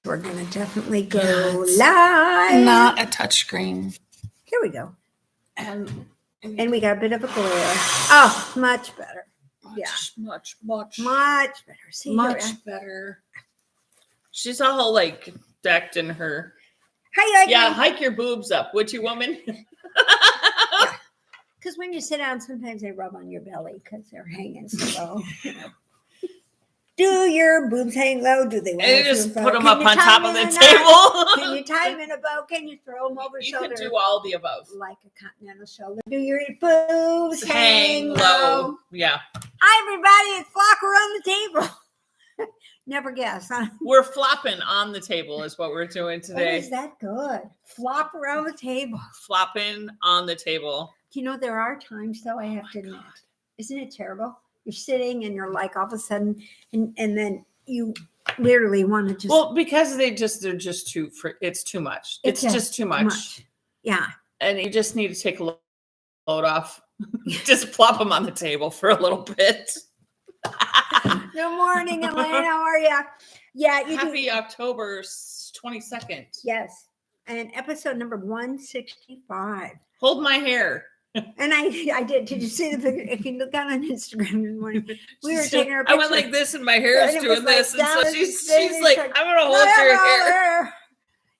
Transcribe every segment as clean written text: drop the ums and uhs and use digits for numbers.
We're going to definitely go live. Not a touchscreen. Here we go. And we got a bit of a glare. Oh, much better. Much better. See, much better. She's all like decked in her. Hi, hike your boobs up, would you, woman? Because when you sit down, sometimes they rub on your belly because they're hanging so low. Do your boobs hang low? Do they want to just put them up on top of the table? Can you tie them in a bow? Can you throw them over shoulder? You can do all the above. Like a continental shoulder. Do your boobs hang low? Yeah. Hi, everybody. It's Flock Around the Table. Never guess, huh? We're flopping on the table is what we're doing today. Oh, is that good? Flop around the table. Flopping on the table. You know, there are times, though, I have to admit. Isn't it terrible? You're sitting and you're like all of a sudden, and then you literally want to just. Well, because they're just too, it's too much. It's just too much. Yeah. And you just need to take a load off. Just plop them on the table for a little bit. Good morning, Elaine. How are you? Yeah. Happy October 22nd. Yes. And episode number 165. Hold my hair. And I did. Did you see the picture? If you look down on Instagram this morning, we were taking our picture. I went like this, and my hair is doing this, and so she's like, "I'm gonna hold your hair."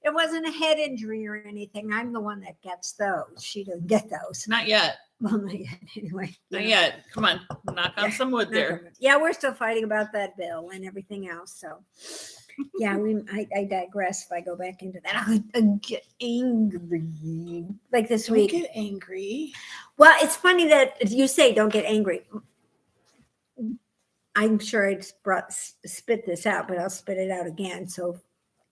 It wasn't a head injury or anything. I'm the one that gets those. She doesn't get those. Not yet. Well, not yet. Anyway. Not yet. Come on, knock on some wood there. Yeah, we're still fighting about that bill and everything else. So. Yeah, I digress if I go back into that. I get angry. Like this week. Don't get angry. Well, it's funny that you say don't get angry. I'm sure I spit this out, but I'll spit it out again. So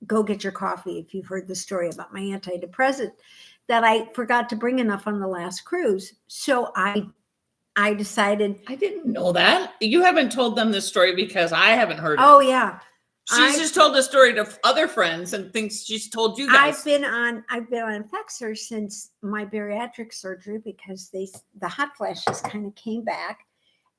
go get your coffee if you've heard the story about my antidepressant that I forgot to bring enough on the last cruise. So I decided. I didn't know that. You haven't told them this story because I haven't heard it. Oh, yeah. She's just told the story to other friends and thinks she's told you guys. I've been on Effexor since my bariatric surgery because the hot flashes kind of came back,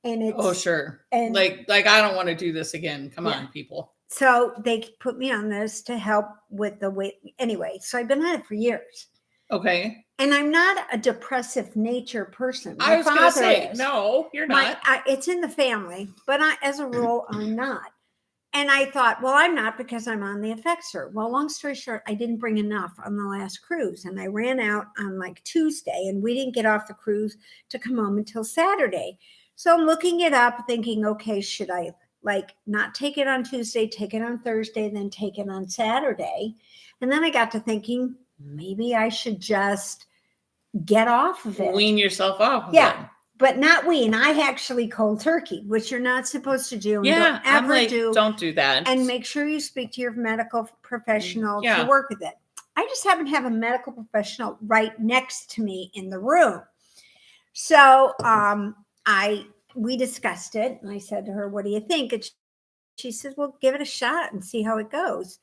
and it's sure. And like I don't want to do this again. Come on, people. So they put me on this to help with the weight. Anyway, so I've been on it for years. Okay. And I'm not a depressive nature person. I was going to say, no, you're not. It's in the family, but as a rule, I'm not. And I thought, well, I'm not because I'm on the Effexor. Well, long story short, I didn't bring enough on the last cruise. And I ran out on like Tuesday and we didn't get off the cruise to come home until Saturday. So I'm looking it up thinking, okay, should I like not take it on Tuesday, take it on Thursday, then take it on Saturday? And then I got to thinking, maybe I should just get off of it. Wean yourself off. Yeah. But not wean. I actually cold turkey, which you're not supposed to do. Yeah, don't do that. And make sure you speak to your medical professional to work with it. I just happen to have a medical professional right next to me in the room. So we discussed it, and I said to her, "What do you think?" And she says, "Well, give it a shot and see how it goes."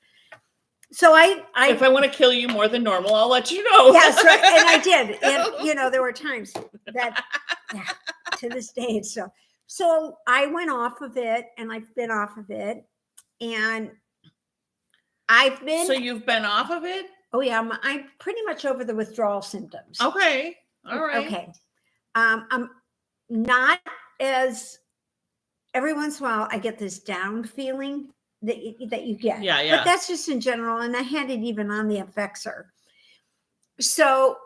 So if I want to kill you more than normal, I'll let you know. Yes, right. And I did. And there were times that to this day it's so I went off of it and I've been off of it and So you've been off of it? Oh yeah, I'm pretty much over the withdrawal symptoms. Okay. All right. Okay. I'm not as every once in a while I get this down feeling that you get. Yeah. But that's just in general. And I had it even on the Effexor. So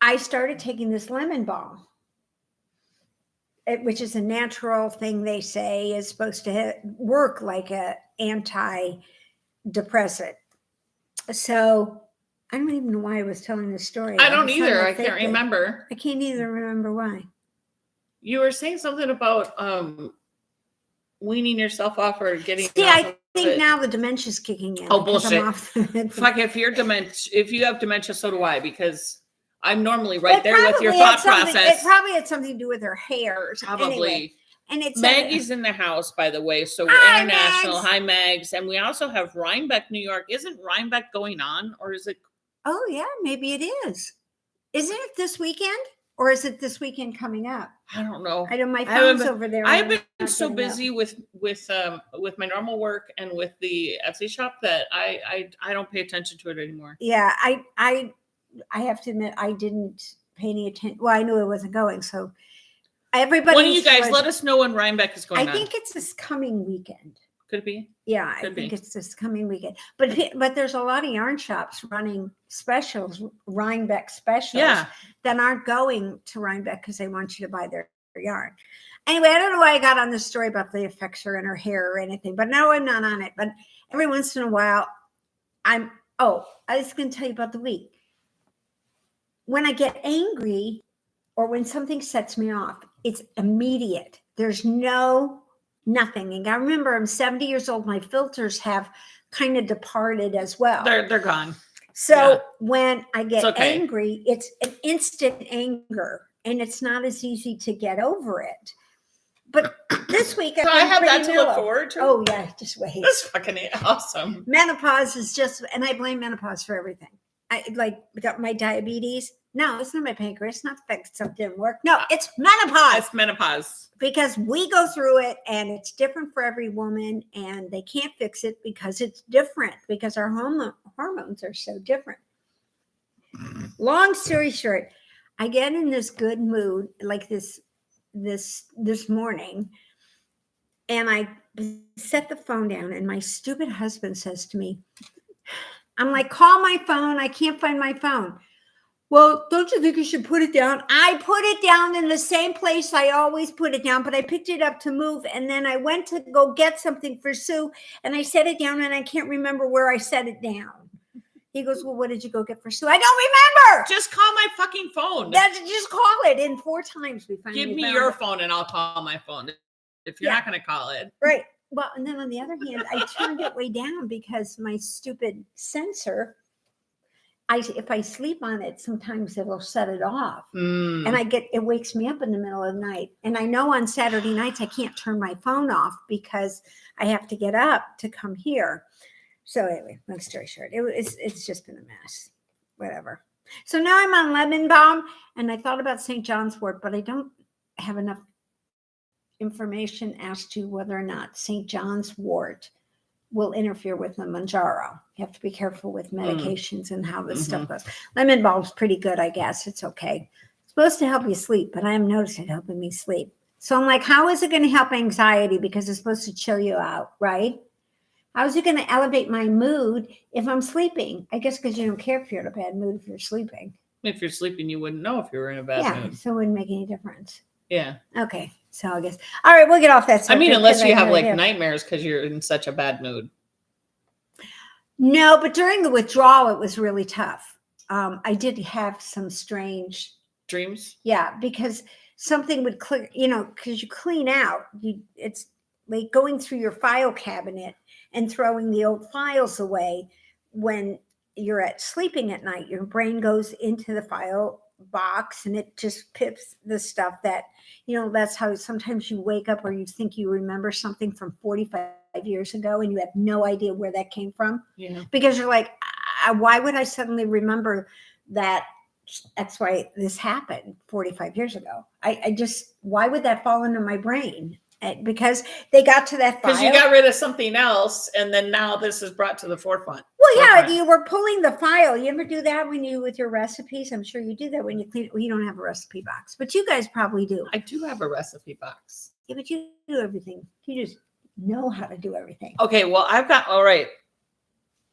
I started taking this lemon balm, which is a natural thing they say is supposed to work like an antidepressant. So I don't even know why I was telling this story. I don't either. I can't remember. I can't either remember why. You were saying something about weaning yourself off or getting. Yeah, I think now the dementia's kicking in. Oh bullshit! Fuck, if you have dementia, so do I, because I'm normally right there with your thought process. It probably had something to do with her hair. Probably. Anyway, and it's Maggie's in the house, by the way, so we're international. Mags. Hi, Mags, and we also have Rhinebeck, New York. Isn't Rhinebeck going on, or is it? Oh yeah, maybe it is. Isn't it this weekend? Or is it this weekend coming up? I don't know. I know my phone's over there. I've been so busy with my normal work and with the Etsy shop that I don't pay attention to it anymore. Yeah, I have to admit I didn't pay any attention. Well, I knew it wasn't going, so everybody. One of you guys, let us know when Rhinebeck is going on. I think it's this coming weekend. Could it be? Yeah, I think it's this coming weekend. But there's a lot of yarn shops running specials, Rhinebeck specials, that aren't going to Rhinebeck because they want you to buy their yarn. Anyway, I don't know why I got on this story about the affixer and her hair or anything, but no, I'm not on it. But every once in a while, I was going to tell you about the week. When I get angry or when something sets me off, it's immediate. There's nothing. And I remember I'm 70 years old. My filters have kind of departed as well. They're gone. So when I get angry, it's an instant anger and it's not as easy to get over it. But this week, so I have that to look forward to. Oh yeah, just wait. That's fucking awesome. Menopause is just, and I blame menopause for everything. I got my diabetes. No, it's not my pancreas. Not the fact something didn't work. No, it's menopause. It's menopause. Because we go through it and it's different for every woman and they can't fix it because it's different because our hormones are so different. Long story short, I get in this good mood like this morning and I set the phone down and my stupid husband says to me, I'm like, call my phone. I can't find my phone. Well, don't you think you should put it down? I put it down in the same place I always put it down, but I picked it up to move. And then I went to go get something for Sue and I set it down and I can't remember where I set it down. He goes, well, what did you go get for Sue? I don't remember. Just call my fucking phone. Just call it. And 4 times we finally give me your phone and I'll call my phone if you're not going to call it. Right. Well, and then on the other hand, I turned it way down because my stupid sensor, if I sleep on it, sometimes it'll set it off. And it wakes me up in the middle of the night. And I know on Saturday nights, I can't turn my phone off because I have to get up to come here. So anyway, long story short, it's just been a mess, whatever. So now I'm on lemon balm and I thought about St. John's wort, but I don't have enough information as to whether or not St. John's wort will interfere with the Manjaro. You have to be careful with medications and how this stuff goes. Lemon balm's pretty good, I guess. It's okay. It's supposed to help you sleep, but I haven't noticed it helping me sleep. So I'm like, how is it going to help anxiety? Because it's supposed to chill you out, right? How is it going to elevate my mood if I'm sleeping? I guess because you don't care if you're in a bad mood if you're sleeping. If you're sleeping, you wouldn't know if you were in a bad mood. So it wouldn't make any difference. Yeah. Okay. So I guess. All right, we'll get off that subject. I mean, unless you have nightmares because you're in such a bad mood. No, but during the withdrawal, it was really tough. I did have some strange dreams. Yeah, because something would clear, because you clean out. It's like going through your file cabinet and throwing the old files away when you're sleeping at night. Your brain goes into the file box and it just pips the stuff that, that's how sometimes you wake up or you think you remember something from 45 years ago and you have no idea where that came from. Yeah. Because you're like, why would I suddenly remember that? That's why this happened 45 years ago. Why would that fall into my brain? Because they got to that file. Because you got rid of something else, and then now this is brought to the forefront. Well, yeah, you were pulling the file. You ever do that with your recipes? I'm sure you do that when you clean it. Well, you don't have a recipe box, but you guys probably do. I do have a recipe box. Yeah, but you do everything. You just know how to do everything. Okay, well, all right.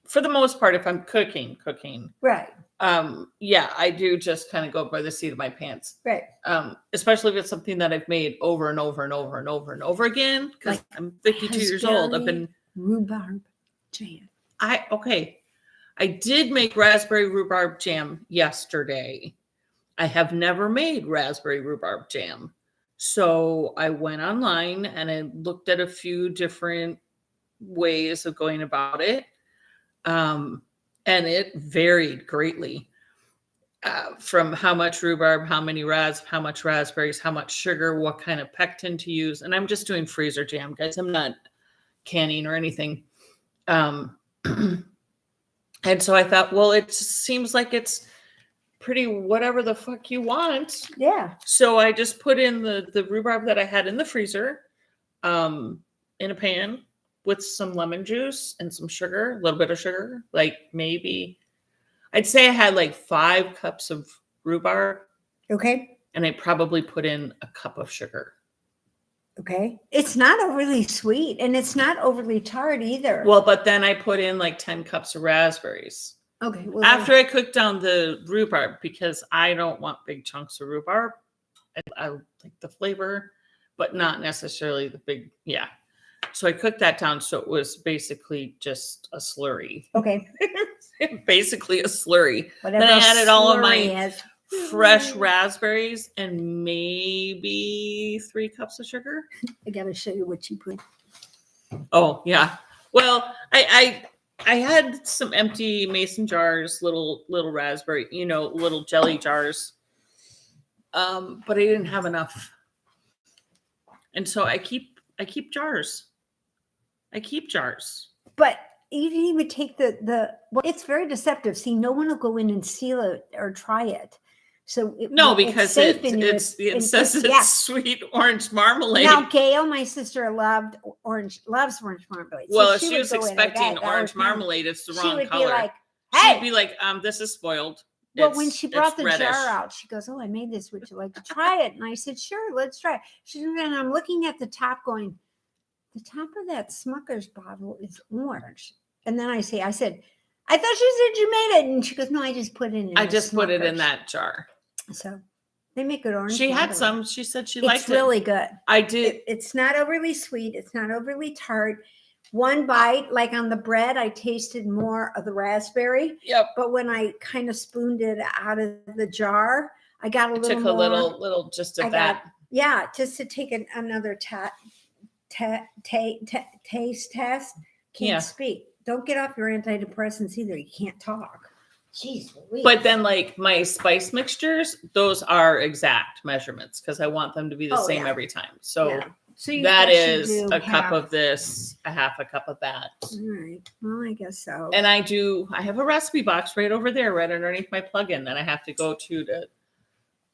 For the most part, if I'm cooking. Right. I do just kind of go by the seat of my pants. Right. Especially if it's something that I've made over and over and over and over and over again. Because I'm 52 years old. I've been rhubarb jam. I did make raspberry rhubarb jam yesterday. I have never made raspberry rhubarb jam. So I went online and I looked at a few different ways of going about it. And it varied greatly from how much rhubarb, how much raspberries, how much sugar, what kind of pectin to use. And I'm just doing freezer jam, guys. I'm not canning or anything. And so I thought, well, it seems like it's pretty whatever the fuck you want. Yeah. So I just put in the rhubarb that I had in the freezer in a pan with some lemon juice and some sugar, a little bit of sugar, like maybe, I'd say I had like 5 cups of rhubarb. Okay. And I probably put in a cup of sugar. Okay. It's not overly sweet and it's not overly tart either. Well, but then I put in like 10 cups of raspberries. Okay. Well, After I cooked down the rhubarb, because I don't want big chunks of rhubarb. I like the flavor, but not necessarily the big, yeah. So I cooked that down. So it was basically just a slurry. Okay. Basically a slurry. Whatever then I added all of my is. fresh raspberries and maybe 3 cups of sugar. I gotta show you what you put. Oh yeah. Well, I had some empty mason jars, little raspberry, little jelly jars. But I didn't have enough. And so I keep jars. I keep jars. But you didn't even take well, it's very deceptive. See, no one will go in and seal it or try it. So because it says it's sweet orange marmalade. Now, Gail, my sister, loves orange marmalade. Well, if she was expecting orange marmalade, it's the wrong color. Be like, hey! She'd be like, this is spoiled. Well, when she brought the jar out, she goes, "Oh, I made this. Would you like to try it?" And I said, "Sure, let's try it." She said, and I'm looking at the top going, the top of that Smucker's bottle is orange. And then I said, "I thought you said you made it." And she goes, "No, I just put it in." I just put it in that jar. So they make good orange. She had some. She said she liked it. It's really good. I did. It's not overly sweet. It's not overly tart. One bite, like on the bread, I tasted more of the raspberry. Yep. But when I kind of spooned it out of the jar, I got a little took more. A little just of that. Yeah, just to take another taste test. Can't speak. Don't get off your antidepressants either. You can't talk. Jeez Louise. But then, like my spice mixtures, those are exact measurements because I want them to be the same every time. So that is a cup of this, a half a cup of that. All right. Well, I guess so. And I have a recipe box right over there, right underneath my plugin that I have to go to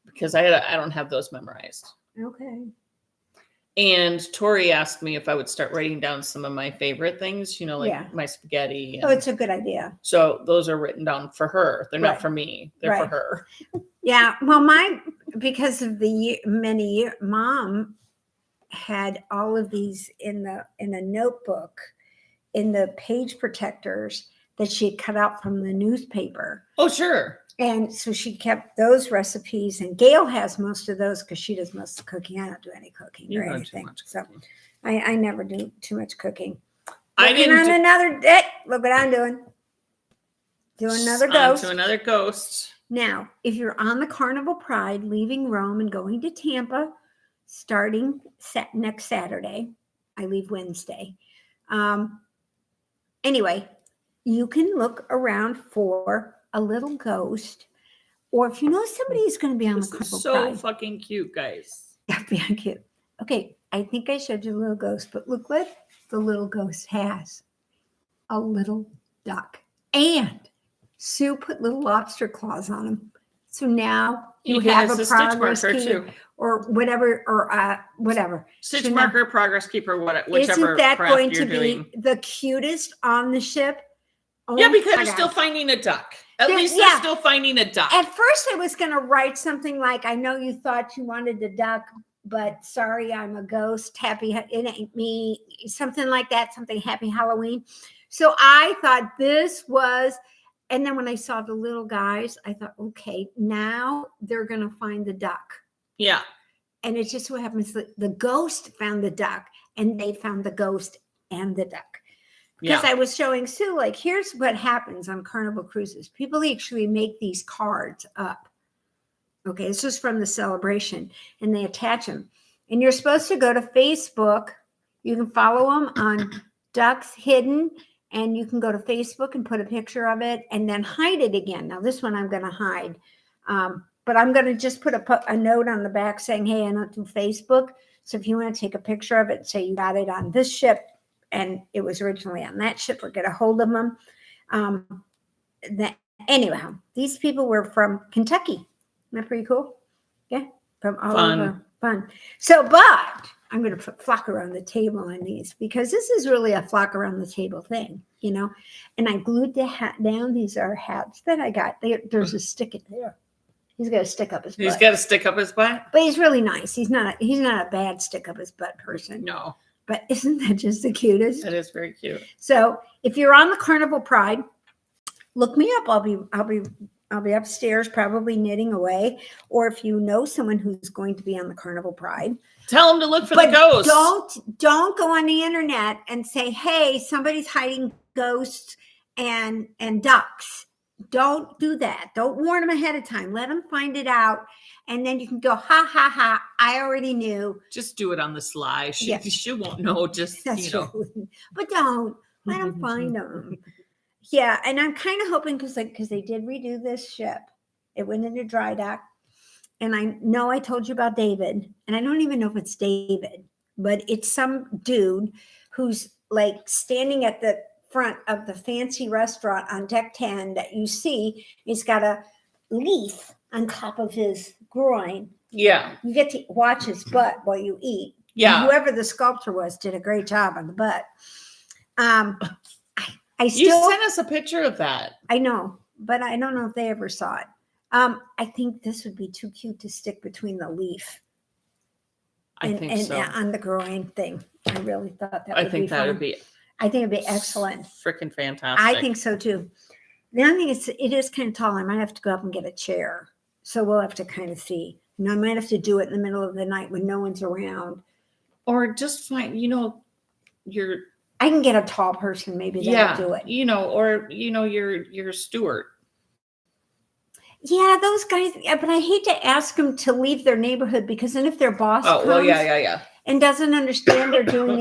because I don't have those memorized. Okay. And Tori asked me if I would start writing down some of my favorite things, my spaghetti. Oh, it's a good idea. So those are written down for her. They're not for me. They're for her. Yeah. Well, because of Mom had all of these in a notebook in the page protectors that she had cut out from the newspaper. Oh, sure. And so she kept those recipes, and Gail has most of those because she does most of the cooking. I don't do any cooking or anything. So I never do too much cooking. Another day. Look what I'm doing. Do another ghost. To another ghost. Now, if you're on the Carnival Pride, leaving Rome and going to Tampa, starting next Saturday, I leave Wednesday. Anyway, you can look around for a little ghost, or if you know somebody's going to be on the Carnival Pride. So fucking cute, guys. Yeah, very cute. Okay, I think I showed you the little ghost, but look what the little ghost has. A little duck. And Sue put little lobster claws on him. So now you have a progress keeper or whatever. Stitch marker, progress keeper, whichever. Isn't that going to be doing. The cutest on the ship? Oh, yeah, because you're still finding a duck. At least they're still finding a duck. At first I was going to write something like, I know you thought you wanted a duck, but sorry, I'm a ghost. It ain't me. Something like that. Something happy Halloween. So I thought this was, and then when I saw the little guys, I thought, okay, now they're going to find the duck. Yeah. And it just so happens that the ghost found the duck and they found the ghost and the duck. Because I was showing Sue, like, here's what happens on Carnival cruises. People actually make these cards up. Okay, this is from the celebration, and they attach them. And you're supposed to go to Facebook. You can follow them on Ducks Hidden, and you can go to Facebook and put a picture of it and then hide it again. Now, this one I'm going to hide. But I'm going to just put a note on the back saying, hey, I don't do Facebook. So if you want to take a picture of it, say you got it on this ship, and it was originally on that ship, or get a hold of them. anyhow, these people were from Kentucky. Isn't that pretty cool? Yeah, from all over. Fun. So, but I'm going to put flock around the table on these because this is really a flock around the table thing, And I glued the hat down. These are hats that I got. There's a stick in there. He's got to stick up his butt. He's got to stick up his butt? But he's really nice. He's not a bad stick up his butt person. No. But isn't that just the cutest? That is very cute. So if you're on the Carnival Pride, look me up. I'll be upstairs probably knitting away. Or if you know someone who's going to be on the Carnival Pride, tell them to look for the ghosts. Don't go on the internet and say, hey, somebody's hiding ghosts and ducks. Don't do that. Don't warn them ahead of time. Let them find it out. And then you can go, ha, ha, ha. I already knew. Just do it on the sly. She won't know. Just, True. But don't. Let them find them. Yeah. And I'm kind of hoping because they did redo this ship. It went into dry dock. And I know I told you about David. And I don't even know if it's David. But it's some dude who's like standing at the front of the fancy restaurant on deck 10 that you see. He's got a leaf on top of his groin. Yeah. You get to watch his butt while you eat. Yeah. And whoever the sculptor was did a great job on the butt. I still, you sent us a picture of that. I know, but I don't know if they ever saw it. I think this would be too cute to stick between the leaf. I think so. On the groin thing. I really thought that would be fun. I think that would be. I think it'd be excellent. Freaking fantastic. I think so too. The other thing is, it is kind of tall. I might have to go up and get a chair. So we'll have to kind of see. I might have to do it in the middle of the night when no one's around. Or just find, I can get a tall person. Maybe that'll do it. Your steward. Yeah, those guys. But I hate to ask them to leave their neighborhood because then if their boss comes and doesn't understand they're doing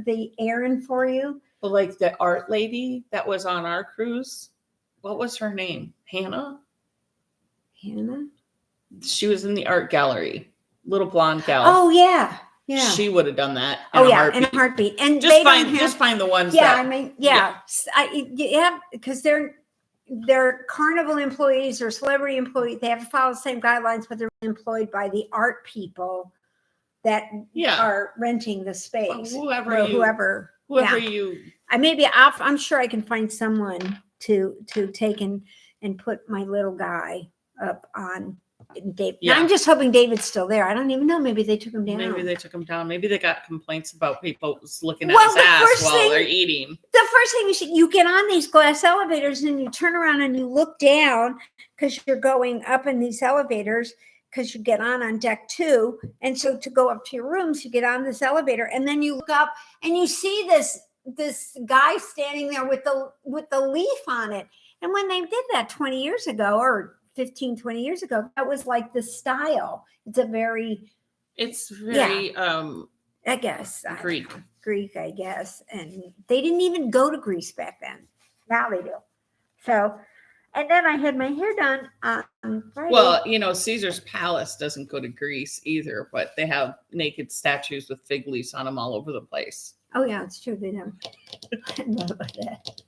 the errand for you. Well, like the art lady that was on our cruise. What was her name? Hannah? She was in the art gallery. Little blonde gal. Oh, yeah. Yeah. She would have done that. In a heartbeat. And just find the ones because they're Carnival employees or celebrity employees. They have to follow the same guidelines, but they're employed by the art people that are renting the space. Whoever you. I'm sure I can find someone to take and put my little guy up on Dave. Yeah. I'm just hoping David's still there. I don't even know. Maybe they took him down. Maybe they got complaints about people looking at his ass while they're eating. The first thing you get on these glass elevators and you turn around and you look down because you're going up in these elevators because you get on deck 2. And so to go up to your rooms, you get on this elevator and then you look up and you see this guy standing there with the leaf on it. And when they did that 20 years ago or 15, 20 years ago, that was like the style. It's very, I guess. Greek, I guess. And they didn't even go to Greece back then. Now they do. So, and then I had my hair done on Friday. Well, Caesar's Palace doesn't go to Greece either, but they have naked statues with fig leaves on them all over the place. Oh, yeah, it's true. They don't. I love that.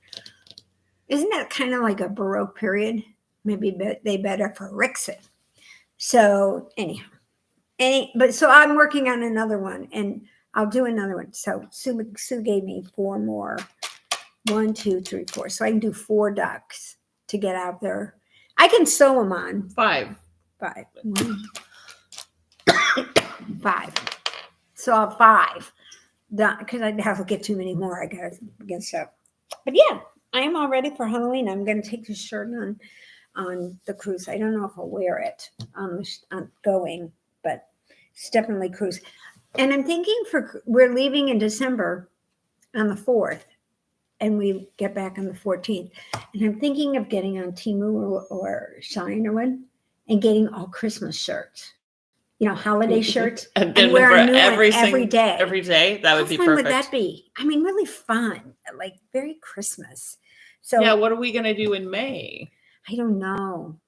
Isn't that kind of like a Baroque period? Maybe they better for Rixon. So anyhow, so I'm working on another one and I'll do another one. So Sue gave me 4 more. 1, 2, 3, 4. So I can do 4 ducks to get out there. I can sew them on. 5. 5. 5. So I'll 5. Done because I'd have to get too many more. I guess so. But yeah, I am all ready for Halloween. I'm going to take this shirt on the cruise. I don't know if I'll wear it on going, but it's definitely cruise. And I'm thinking we're leaving in December on the 4th, and we get back on the 14th. And I'm thinking of getting on Teemu or Shine or one and getting all Christmas shirts. Holiday shirts, and wear a new one every day. Every day, that would be perfect. How fun would that be? I mean, really fun, like very Christmas. So yeah, what are we going to do in May? I don't know.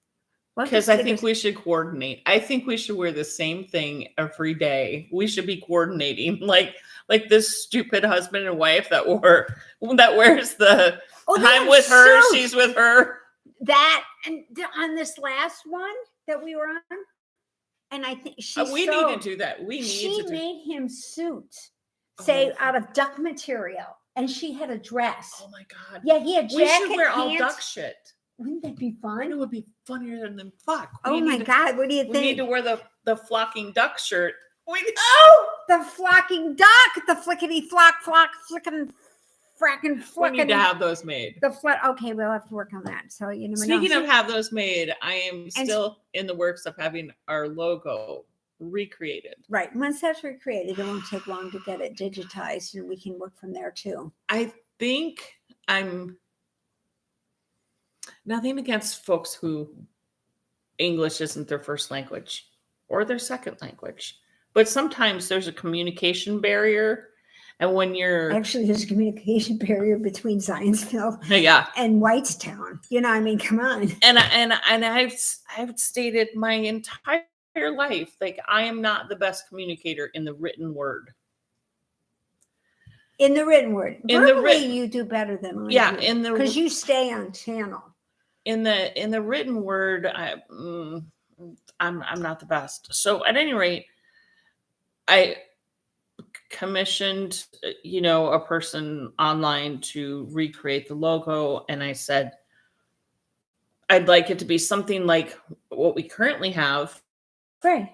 Because I think we should coordinate. I think we should wear the same thing every day. We should be coordinating, like this stupid husband and wife that wears the. I'm with her, she's with her. that and on this last one that we were on, and I think we need to do that. We need she to do. made him suits, say Oh. out of duck material, and she had a dress. Oh my god! Yeah, he had jacket, We should wear all pants. duck shit. Wouldn't that be fun? It would be funnier than fuck. Oh my god! What do you think? We need to wear the flocking duck shirt. The flocking duck, the flickety flock, flicking, fracking, We need to have those made. Okay, we'll have to work on that. So you never know. Speaking of have those made, I am still in the works of having our logo recreated. Right. Once that's recreated, it won't take long to get it digitized, and we can work from there too. I think I'm nothing against folks who English isn't their first language or their second language, but sometimes there's a communication barrier. And when you're actually, there's a communication barrier between Zionsville and Whitestown. You know, I mean, come on. And I've stated my entire life, like, I am not the best communicator in the written word. In the written word, verbally, you do better than I do. Because you stay on channel. In the written word, I'm not the best. So at any rate, I commissioned, a person online to recreate the logo, and I said I'd like it to be something like what we currently have. Right.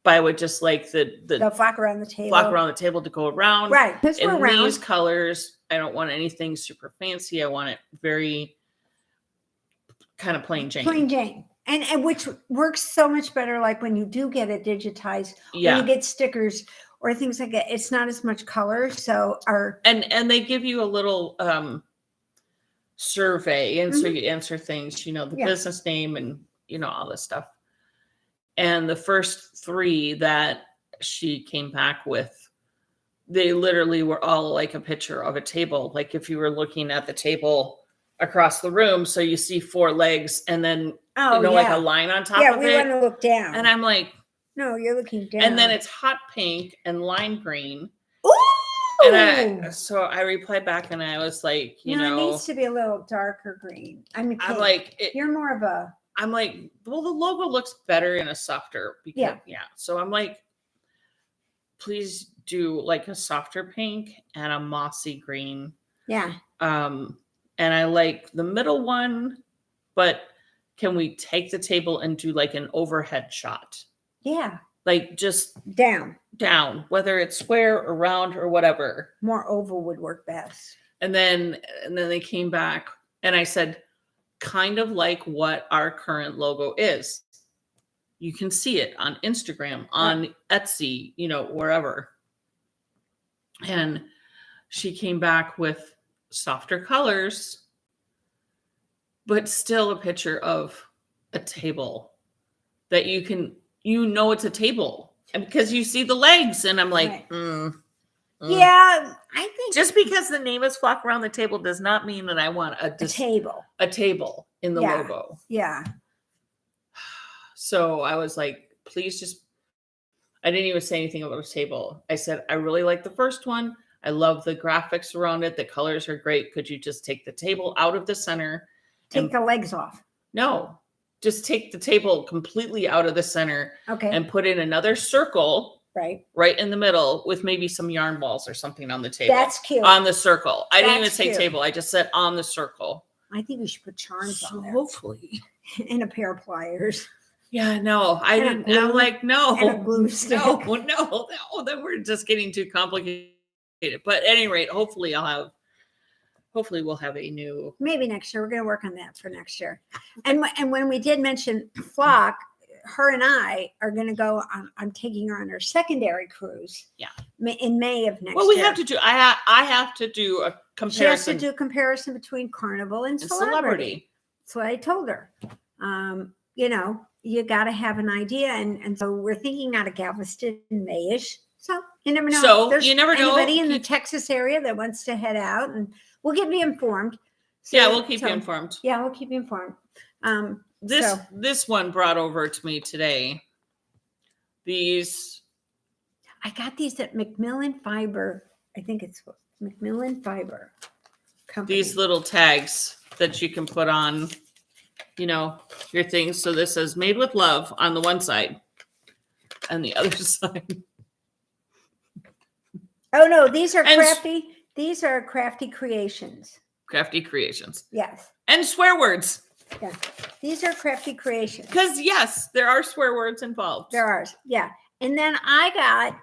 But I would just like the flock around the table. Flock around the table to go around. Right. Because we're around. These colors. I don't want anything super fancy. I want it very kind of plain Jane. Plain Jane. And which works so much better, like when you do get it digitized, when you get stickers or things like that, it's not as much color. So and they give you a little survey, and so you answer things, the business name and all this stuff. And the first 3 that she came back with, they literally were all like a picture of a table. Like if you were looking at the table across the room, so you see 4 legs and then like a line on top of it. Yeah, we want to look down. And I'm like, no, you're looking down. And then it's hot pink and lime green. Ooh! And so I replied back, and I was like, it needs to be a little darker green. I mean, I'm like, you're more of a. I'm like, well, the logo looks better in a softer. Because, So I'm like, please do like a softer pink and a mossy green. Yeah. And I like the middle one, but can we take the table and do like an overhead shot? Yeah. Like just down, whether it's square or round or whatever. More oval would work best. And then they came back, and I said, kind of like what our current logo is. You can see it on Instagram, on Etsy, wherever. And she came back with softer colors, but still a picture of a table that you can, it's a table, and because you see the legs, and I'm like, yeah, I think just because the name is Flock Around the Table does not mean that I want a table in the logo. Yeah. So I was like, please I didn't even say anything about a table. I said, I really like the first one. I love the graphics around it. The colors are great. Could you just take the table out of the center? Take the legs off. No, just take the table completely out of the center. Okay. And put in another circle. Right in the middle with maybe some yarn balls or something on the table. That's cute. On the circle. I didn't even say table. I just said on the circle. I think we should put charms on there. Hopefully. And a pair of pliers. Yeah, no, I didn't. I'm like, no. And a glue stick. No. Then we're just getting too complicated. But at any rate, hopefully we'll have a new. Maybe next year. We're going to work on that for next year. And when we did mention Flock, her and I are going to go I'm taking her on her secondary cruise. Yeah. In May of next year. Well, we have to do, I have to do a comparison. She has to do a comparison between Carnival and Celebrity. That's what I told her. You got to have an idea. And so we're thinking out of Galveston in May-ish. So you never know. So you never know. Anybody in the Texas area that wants to head out, and we'll keep you informed. We'll keep you informed. Yeah, we'll keep you informed. This one brought over to me today. I got these at Macmillan Fiber. I think it's Macmillan Fiber Company. These little tags that you can put on your things. So this says made with love on the one side and the other side. Oh no, these are And- crafty. These are Crafty Creations. Crafty Creations. Yes. And swear words. Yeah. These are Crafty Creations. Because yes, there are swear words involved. There are. Yeah. And then I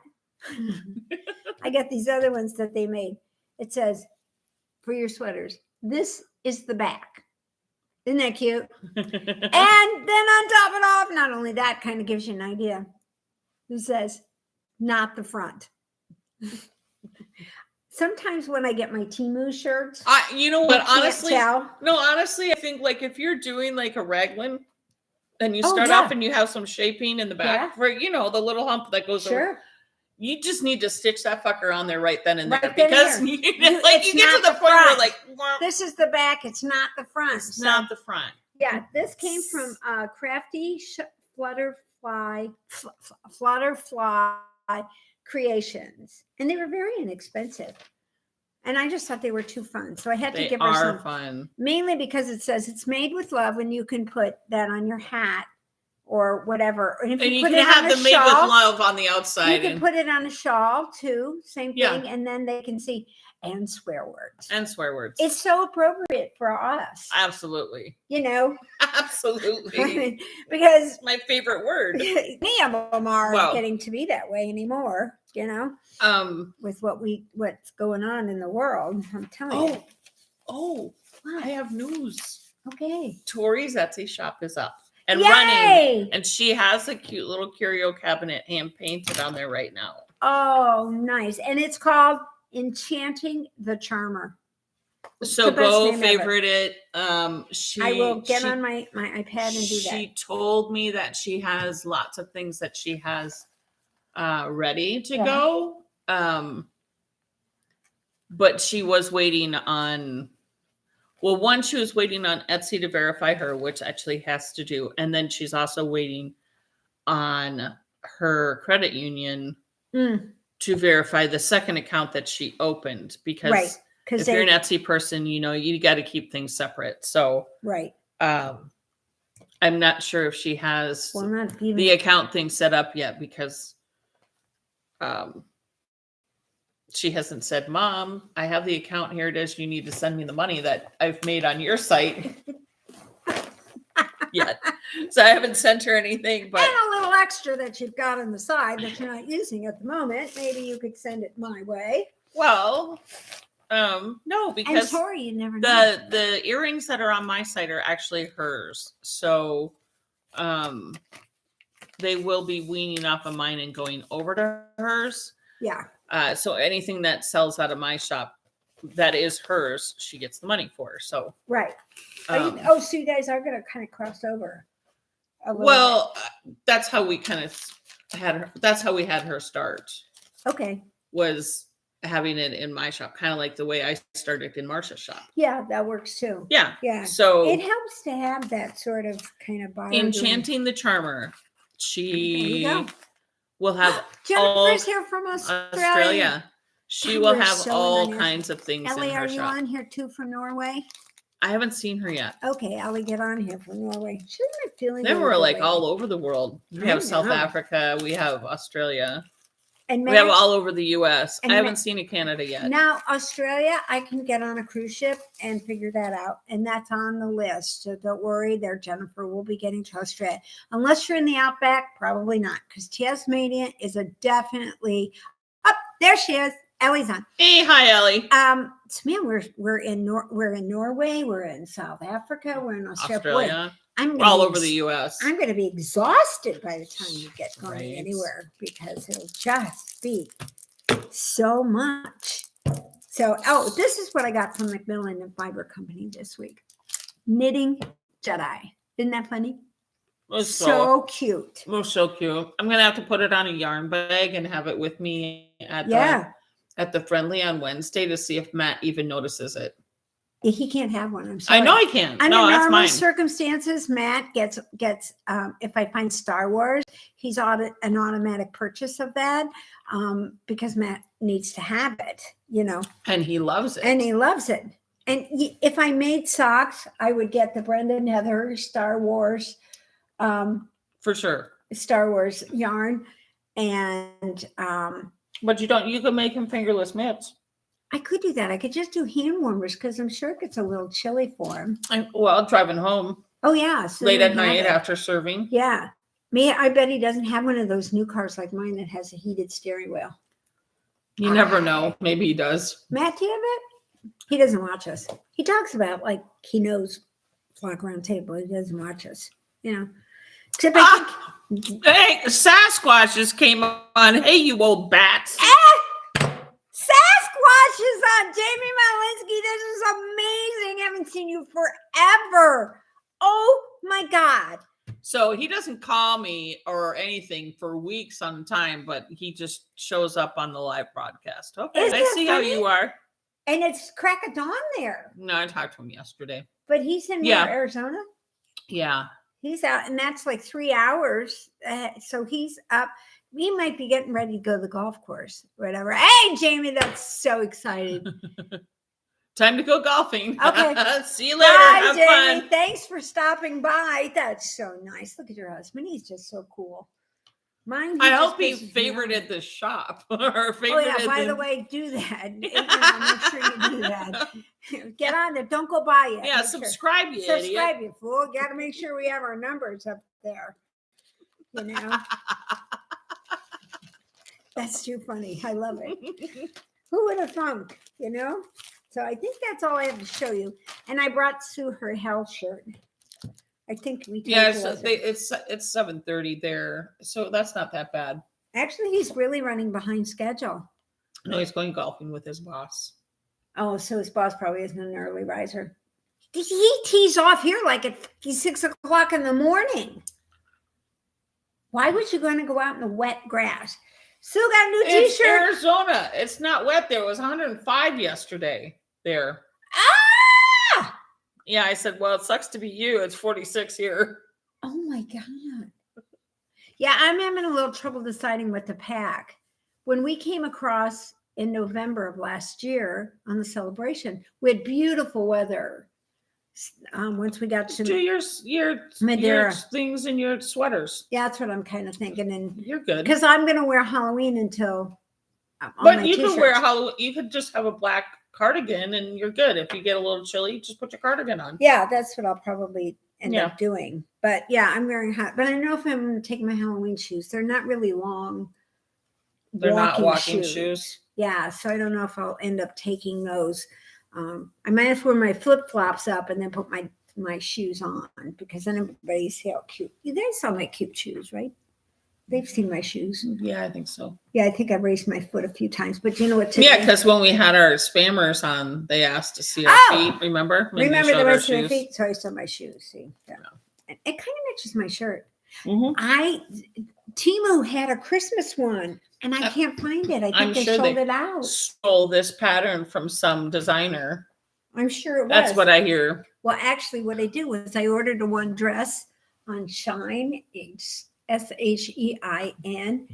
got these other ones that they made. It says for your sweaters, this is the back. Isn't that cute? And then on top of it all, not only that, kind of gives you an idea. It says, not the front. Sometimes when I get my Teemu shirts, you know what? you can't Honestly, tell. no. Honestly, I think like if you're doing like a raglan, and you Oh, start yeah. off and you have some shaping in the back for the little hump that goes over. Sure. You just need to stitch that fucker on there right then and there Right then and because there. you It's get to not the the point where front. like wah, This is the back. It's not the front. it's not the front. Yeah, this came from Crafty Flutterfly Creations, and they were very inexpensive. And I just thought they were too fun, so I had to They give her are some. fun. Mainly because it says it's made with love, and you can put that on your hat or whatever. And if And you put can it have on a them made shawl, with love on the you outside can put it on a shawl too. Same thing, Yeah. and then they can see and swear words. and swear words. It's so appropriate for us, Absolutely. because Absolutely. It's my favorite word. many of them are Well. getting to be that way anymore. With what's going on in the world, I'm telling you. Oh, What? I have news. Okay. Tori's Etsy shop is up and Yay! running. And she has a cute little curio cabinet hand painted on there right now. Oh, nice. And it's called Enchanting the Charmer. So the best go name ever. favorite it. I will get on my iPad and do She that. told me that she has lots of things that she has ready to Yeah. go. But she was waiting on, one, she was waiting on Etsy to verify her, which actually has to do. And then she's also waiting on her credit union to verify the second account that she opened. Because Right. if you're an Etsy person, you got to keep things separate. So Right. I'm not sure if she has Well, not even. the account thing set up yet because she hasn't said, Mom, I have the account. Here it is. You need to send me the money that I've made on your site yet. So I haven't sent her anything, but and a little extra that you've got on the side that you're not using at the moment. Maybe you could send it my way. no, And because sorry, you never know. the earrings that are on my site are actually hers. So they will be weaning off of mine and going over to hers. Yeah. So anything that sells out of my shop that is hers, she gets the money for. So Right. So you guys are going to kind of cross over. A little well, that's how we kind of had her. That's how we had her start. bit. Okay. Was having it in my shop, kind of like the way I started in Marsha's shop. Yeah, that works too. Yeah. Yeah. So It helps to have that sort of kind of bar. Enchanting the Charmer. She There you go. will have Jennifer's here from Australia. Australia. She God, will we're have so all on your- kinds of things Ellie, in her are you shop. on here too from Norway? I haven't seen her yet. Okay, Ellie, get on here from Norway. She doesn't feeling. Then really we're good like lately. all over the world. We I have South know. Africa. We have Australia. And We have Matt- all over the U.S. and I haven't Matt- seen a Canada yet. Now, Australia, I can get on a cruise ship and figure that out. And that's on the list. So don't worry there, Jennifer. We'll be getting to Australia. Unless you're in the outback, probably not. Because Tasmania is a definitely there she is. Ellie's on. Hey, hi, Ellie. So man, we're in Norway, we're in South Africa, we're in Australia. Boy, Australia. I'm We're gonna all be over the U.S. I'm going to be exhausted by the time you get going Right. anywhere because it'll just be so much. So, this is what I got from Macmillan and Fiber Company this week. Knitting Jedi. Isn't that funny? It's So cute. so cute. I'm gonna have to put it on a yarn bag and have it with me at the Friendly on Wednesday to see if Matt even notices it. He can't have one. I'm sorry. I know I can. Under No, that's normal mine. circumstances, Matt gets if I find Star Wars, he's an automatic purchase of that because Matt needs to have it, And he loves it. and he loves it. And if I made socks, I would get the Brenda and Heather Star Wars For sure. yarn. And But you can make him fingerless mitts. I could do that. I could just do hand warmers because I'm sure it gets a little chilly for him. Driving home. Oh, yeah. So late at night after serving. Yeah. I bet he doesn't have one of those new cars like mine that has a heated steering wheel. You never know. Maybe he does. Matt, do you have it? He doesn't watch us. He talks about like he knows Flockaroundtable. He doesn't watch us, Except hey, Sasquatch just came on. Hey, you old bats. Sasquatch is on. Jamie Malinsky, this is amazing. I haven't seen you forever. Oh my God. So he doesn't call me or anything for weeks on time, but he just shows up on the live broadcast. Okay, I see funny? how you are. And it's crack of dawn there. No, I talked to him yesterday. But he's in Arizona? Yeah. He's out, and that's like 3 hours. So he's up. We might be getting ready to go to the golf course, whatever. Hey, Jamie, that's so excited. Time to go golfing. Okay. See you later. Bye, Have Jamie. fun. Thanks for stopping by. That's so nice. Look at your husband. He's just so cool. Mine. I hope he favorited the shop or favorited. By the way, do that. Make sure you do that. Get on it. Don't go by yet. Yeah, subscribe, you idiot. Subscribe, you fool. Got to make sure we have our numbers up there. That's too funny. I love it. Who would have thunk? So I think that's all I have to show you. And I brought Sue her hell shirt. I think we. Yes, it's 7:30 there, so that's not that bad. Actually, he's really running behind schedule. No, he's going golfing with his boss. Oh, so his boss probably isn't an early riser. He tees off here like at 6 o'clock in the morning. Why was you going to go out in the wet grass? Sue got a new It's T-shirt. Arizona. It's not wet there. It was 105 yesterday there. Ah! Yeah, I said, well, it sucks to be you. It's 46 here. Oh my God. Yeah, I'm having a little trouble deciding what to pack. When we came across in November of last year on the celebration, we had beautiful weather. Once we got to do your things and your sweaters. Yeah, that's what I'm kind of thinking. And you're good. Because I'm going to wear Halloween until. But you can wear Halloween. You could just have a black cardigan and you're good. If you get a little chilly, just put your cardigan on. Yeah, that's what I'll probably end up doing. But yeah, I'm wearing but I don't know if I'm going to take my Halloween shoes. They're not really long. They're not walking shoes. Yeah, so I don't know if I'll end up taking those. I might have to wear my flip-flops up and then put my shoes on because then everybody see how cute. You guys saw my cute shoes, right? They've seen my shoes. Yeah, I think so. Yeah, I think I've raised my foot a few times, but you know what? Yeah, because when we had our spammers on, they asked to see our feet. Remember? Remember the rest of my feet? So I saw my shoes. See, yeah. It kind of matches my shirt. Mm-hmm. Teemu had a Christmas one, and I can't find it. I think they sold it out. Stole this pattern from some designer. I'm sure it was. That's what I hear. Well, actually, what I did was I ordered one dress on Shine. It's SHEIN.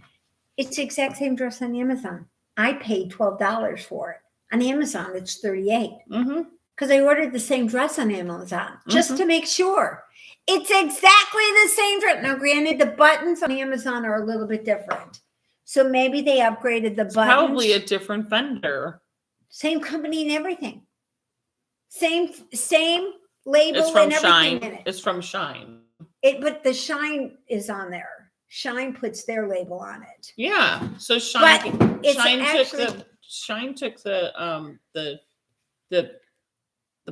It's the exact same dress on Amazon. I paid $12 for it. On Amazon, it's $38. Because I ordered the same dress on Amazon just to make sure. It's exactly the same dress. Now, granted, the buttons on Amazon are a little bit different. So maybe they upgraded the buttons. Probably a different vendor. Same company and everything. Same label it's from and everything Shine. in it. It's from Shine. But the Shine is on there. Shine puts their label on it. Yeah. So Shine took the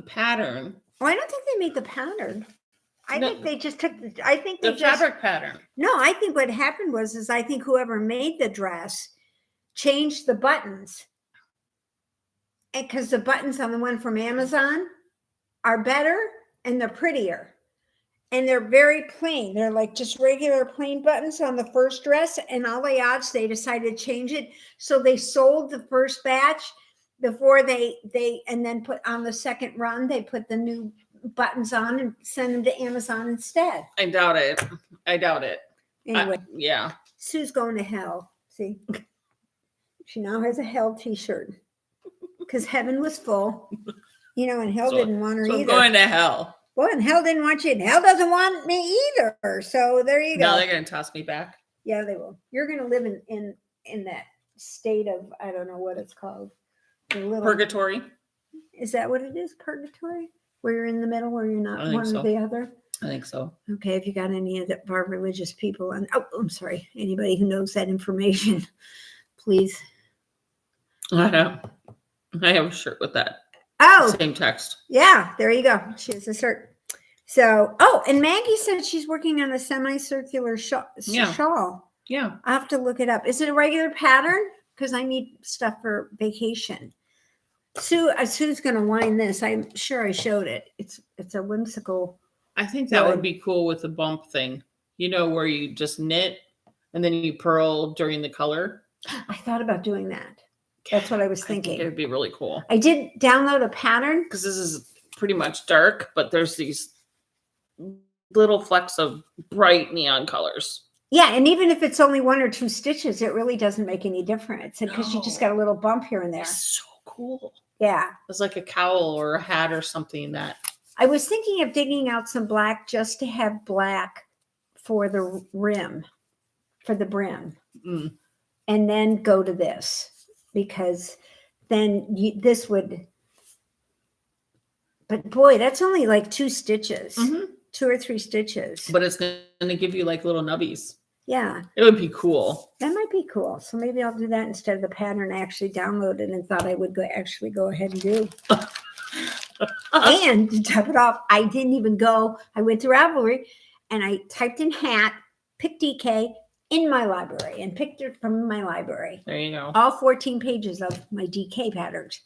pattern. Oh, I don't think they made the pattern. I think they just took the fabric pattern. No, I think what happened was I think whoever made the dress changed the buttons. And because the buttons on the one from Amazon are better and they're prettier. And they're very plain. They're like just regular plain buttons on the first dress. And all the odds, they decided to change it. So they sold the first batch before they and then put on the second run, they put the new buttons on and send them to Amazon instead. I doubt it. Anyway. Yeah. Sue's going to hell. See? She now has a hell t-shirt. Because heaven was full. And Hell So, didn't want her so I'm either. going to hell. Well, and Hell didn't want you, and Hell doesn't want me either. So there you Now go. they're going to toss me back. Yeah, they will. You're going to live in that state of, I don't know what it's called. The little, Purgatory. is that what it is? Purgatory? Where you're in the middle, where you're I not think one so. or the other? I think so. Okay, if you got any of our religious people, and I'm sorry, anybody who knows that information, please. I know. I have a shirt with that. Oh, Same text. yeah, there you go. She has a shirt. So, and Maggie said she's working on a semicircular Yeah. shawl. Yeah. I have to look it up. Is it a regular pattern? Because I need stuff for vacation. Sue's going to wind this. I'm sure I showed it. It's a whimsical. I think that would be cool with the bump thing. Where you just knit and then you purl during the color. I thought about doing that. That's what I was thinking. It would be really cool. I did download a pattern. Because this is pretty much dark, but there's these little flecks of bright neon colors. Yeah, and even if it's only 1 or 2 stitches, it really doesn't make any difference because you just got a little bump here and there. It's so cool. Yeah. It's like a cowl or a hat or something that. I was thinking of digging out some black just to have black for the rim, for the brim, and then go to this because then this would. But boy, that's only like 2 stitches, 2 or 3 stitches. But it's going to give you like little nubbies. Yeah. It would be cool. That might be cool. So maybe I'll do that instead of the pattern I actually downloaded and thought I would go ahead and do. And to top it off, I didn't even go. I went to Ravelry and I typed in hat, picked DK in my library and picked it from my library. There you go. All 14 pages of my DK patterns.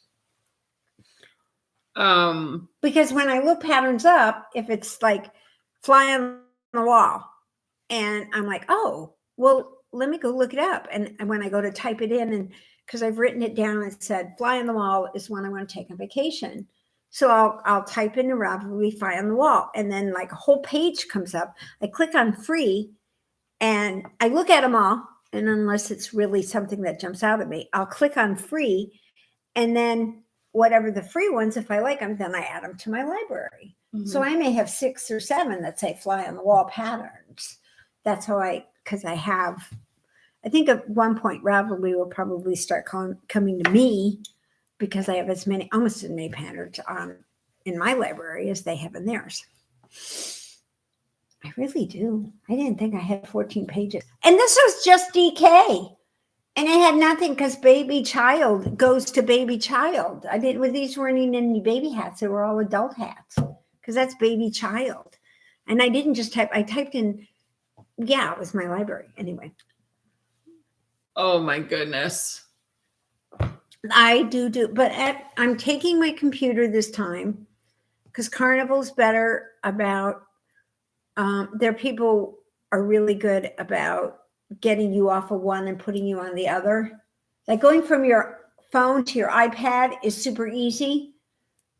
Because when I look patterns up, if it's like fly on the wall, and I'm like, oh, well, let me go look it up. And when I go to type it in, and because I've written it down, it said fly on the wall is when I want to take a vacation. So I'll type in the Ravelry fly on the wall, and then like a whole page comes up. I click on free, and I look at them all. And unless it's really something that jumps out at me, I'll click on free, and then whatever the free ones, if I like them, then I add them to my library. So I may have 6 or 7 that say fly on the wall patterns. That's how I think at one point Ravelry will probably start coming to me because I have almost as many patterns in my library as they have in theirs. I really do. I didn't think I had 14 pages. And this was just DK. And it had nothing because baby child goes to baby child. These weren't even any baby hats. They were all adult hats because that's baby child. And I didn't just I typed in, yeah, it was my library anyway. Oh my goodness. I do. But I'm taking my computer this time because Carnival's better about, their people are really good about getting you off of one and putting you on the other. Like going from your phone to your iPad is super easy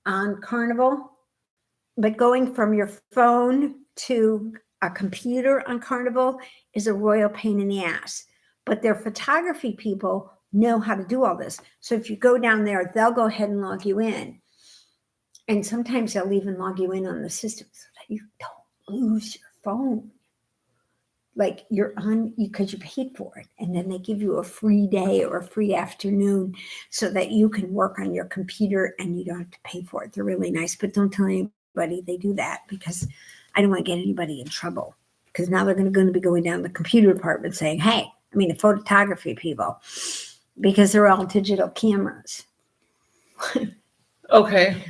on Carnival, but going from your phone to a computer on Carnival is a royal pain in the ass. But their photography people know how to do all this. So if you go down there, they'll go ahead and log you in. And sometimes they'll even log you in on the system so that you don't lose your phone. Like you're on, because you paid for it. And then they give you a free day or a free afternoon so that you can work on your computer and you don't have to pay for it. They're really nice, but don't tell anybody they do that because I don't want to get anybody in trouble. Because now they're going to be going down to the computer department saying, hey, the photography people, because they're all digital cameras. Okay.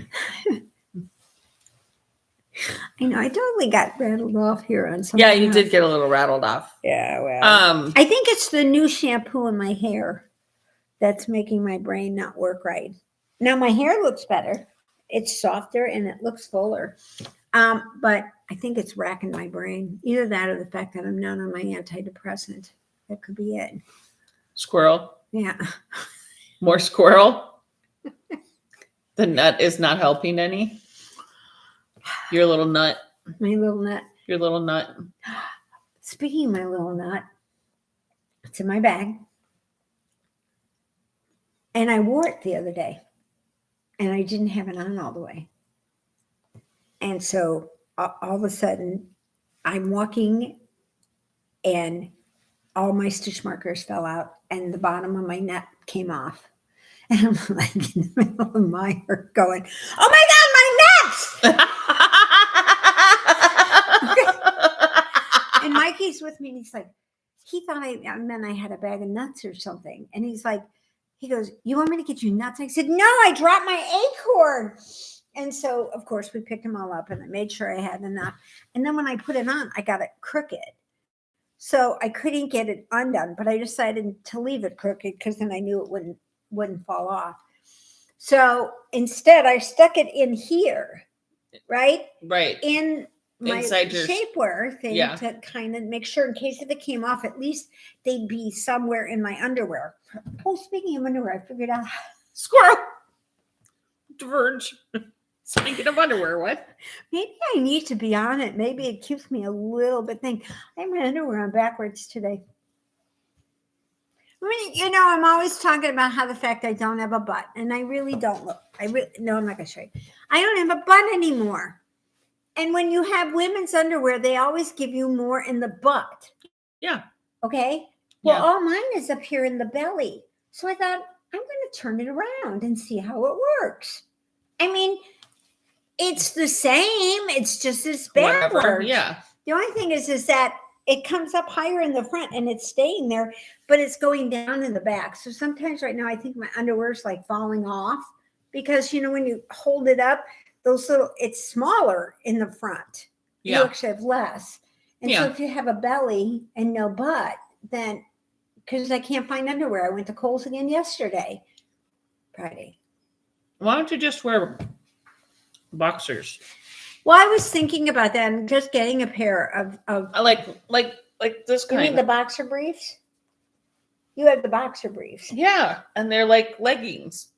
I know, I totally got rattled off here on something. Yeah, you did get a little rattled off. Yeah, well. I think it's the new shampoo in my hair that's making my brain not work right. Now my hair looks better. It's softer and it looks fuller. But I think it's racking my brain. Either that or the fact that I'm not on my antidepressant. That could be it. Squirrel. Yeah. More squirrel. The nut is not helping any. Your little nut. My little nut. Your little nut. Speaking of my little nut, it's in my bag. And I wore it the other day. and I didn't have it on all the way. And so all of a sudden, I'm walking, and all my stitch markers fell out, and the bottom of my net came off. And I'm like in the middle of my heart going, oh my God, my nets! And Mikey's with me, and he's like, he thought I meant I had a bag of nuts or something. And he's like, he goes, you want me to get you nuts? I said, no, I dropped my acorn. And so, of course, we picked them all up, and I made sure I had enough. And then when I put it on, I got it crooked. So I couldn't get it undone, but I decided to leave it crooked because then I knew it wouldn't fall off. So instead, I stuck it in here, right? Right. In my Inside your shapewear thing, yeah. to kind of make sure in case if it came off, at least they'd be somewhere in my underwear. Oh, speaking of underwear, I figured out. Squirrel. Diverge. Speaking of underwear, what? Maybe I need to be on it. Maybe it keeps me a little bit think. I have my underwear on backwards today. I mean, I'm always talking about how the fact I don't have a butt, and I really don't look. No, I'm not going to show you. I don't have a butt anymore. And when you have women's underwear, they always give you more in the butt. Yeah. Okay. Well, Yeah. all mine is up here in the belly. So I thought, I'm going to turn it around and see how it works. I mean, it's the same. It's just as backwards. Whatever. Yeah. The only thing is that it comes up higher in the front and it's staying there, but it's going down in the back. So sometimes right now I think my underwear is like falling off because, when you hold it up, it's smaller in the front. Yeah. You actually have less. And so if you have a belly and no butt, then because I can't find underwear, I went to Kohl's again yesterday, Friday. Why don't you just wear boxers? Well, I was thinking about that and just getting a pair of like this you kind. mean the boxer briefs? You have the boxer briefs. Yeah, and they're like leggings.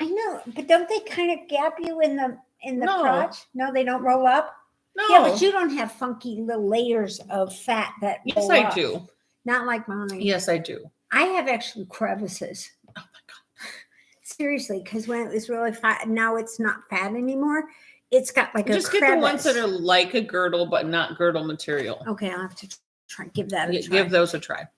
I know, but don't they kind of gap you in the No. crotch? No, they don't roll up. No. Yeah, but you don't have funky little layers of fat that Yes, roll I up. do. Not like mine. Yes, I do. I have actually crevices. Oh my God. Seriously, because when it was really fat, now it's not fat anymore. It's got like Just a crevice. get the ones that are like a girdle, but not girdle material. Okay, I'll have to give that a try. Give those a try.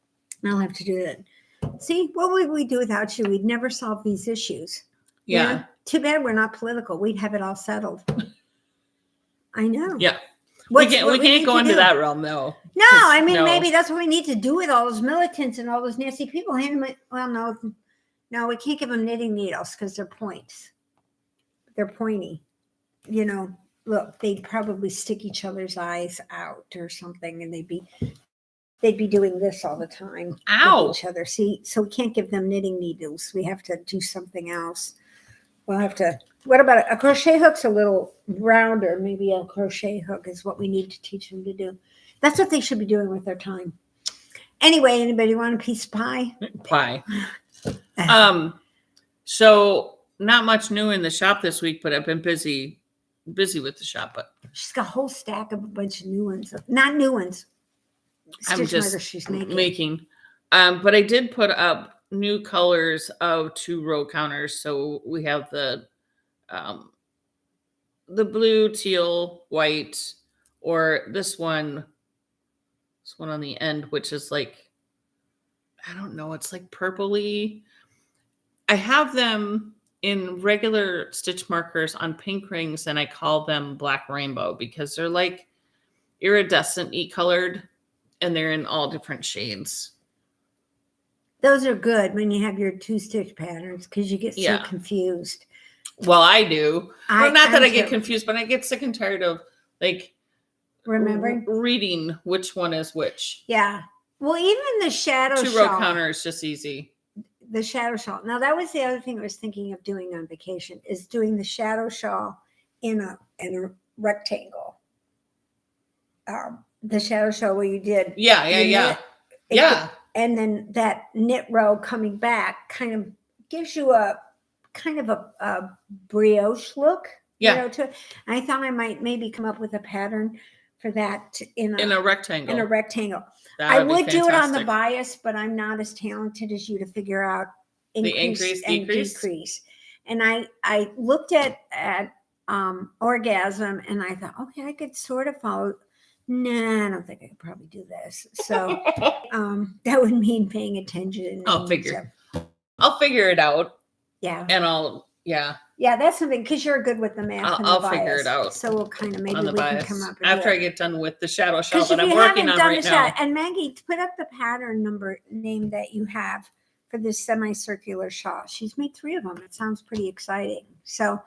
I'll have to do that. See, what would we do without you? We'd never solve these issues. Yeah. Too bad we're not political. We'd have it all settled. I know. Yeah. We can't go into that realm though. No, I mean, no. maybe that's what we need to do with all those militants and all those nasty people. Well, no, we can't give them knitting needles because they're points. They're pointy. Look, they'd probably stick each other's eyes out or something, and they'd be doing this all the time. Ow. With each other. See, so we can't give them knitting needles. We have to do something else. We'll have to. What about a crochet hook's a little rounder? Maybe a crochet hook is what we need to teach them to do. That's what they should be doing with their time. Anyway, anybody want a piece of pie? Pie. So not much new in the shop this week, but I've been busy with the shop. But she's got a whole stack of a bunch of new ones. Not new ones. I'm just she's making. But I did put up new colors of 2 row counters. So we have the blue, teal, white, or this one on the end, which is like, I don't know, it's like purpley. I have them in regular stitch markers on pink rings, and I call them black rainbow because they're like iridescent-y colored, and they're in all different shades. Those are good when you have your 2-stitch patterns because you get so confused. Well, I do. Well, not that I get too. confused, but I get sick and tired of remembering reading which one is which. Yeah. Well, even the shadow 2 row counter is just easy. The shadow shawl. Now that was the other thing I was thinking of doing on vacation is doing the shadow shawl in a rectangle. The shadow shawl where you did. Yeah. And then that knit row coming back kind of gives you a kind of a brioche look. Yeah. I thought I might maybe come up with a pattern for that in a rectangle. I would do it on the bias, but I'm not as talented as you to figure out increase and decrease. And I looked at orgasm, and I thought, okay, I could sort of follow. Nah, I don't think I could probably do this. So that would mean paying attention. I'll figure it out. Yeah. And Yeah, that's something, because you're good with the math and the I'll bias. figure it out. So we'll kind of, maybe on the we can bias come up with after I get done with the shadow shell that I'm working on right now. And Maggie, put up the pattern name that you have for this semicircular shawl. She's made 3 of them. It sounds pretty exciting. So,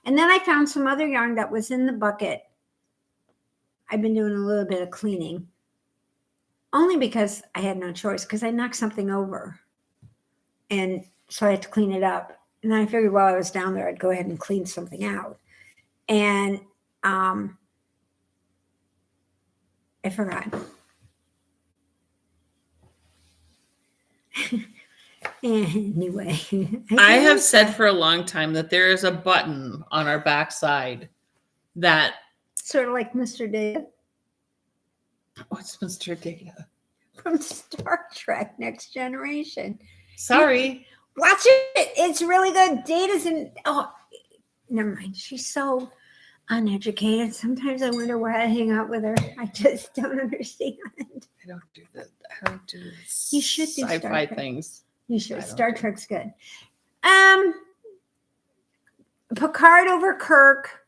and then I found some other yarn that was in the bucket. I've been doing a little bit of cleaning, only because I had no choice, because I knocked something over. And so I had to clean it up. And then I figured while I was down there, I'd go ahead and clean something out. And I forgot. Anyway. I have said for a long time that there is a button on our backside that... Sort of like Mr. Data. What's Mr. Data? From Star Trek Next Generation. Sorry. Watch it. It's really good. Data's in... Oh, never mind. She's so uneducated. Sometimes I wonder why I hang out with her. I just don't understand. I don't do that. I don't do You should do sci-fi things. You should. Star Trek's good. Picard over Kirk.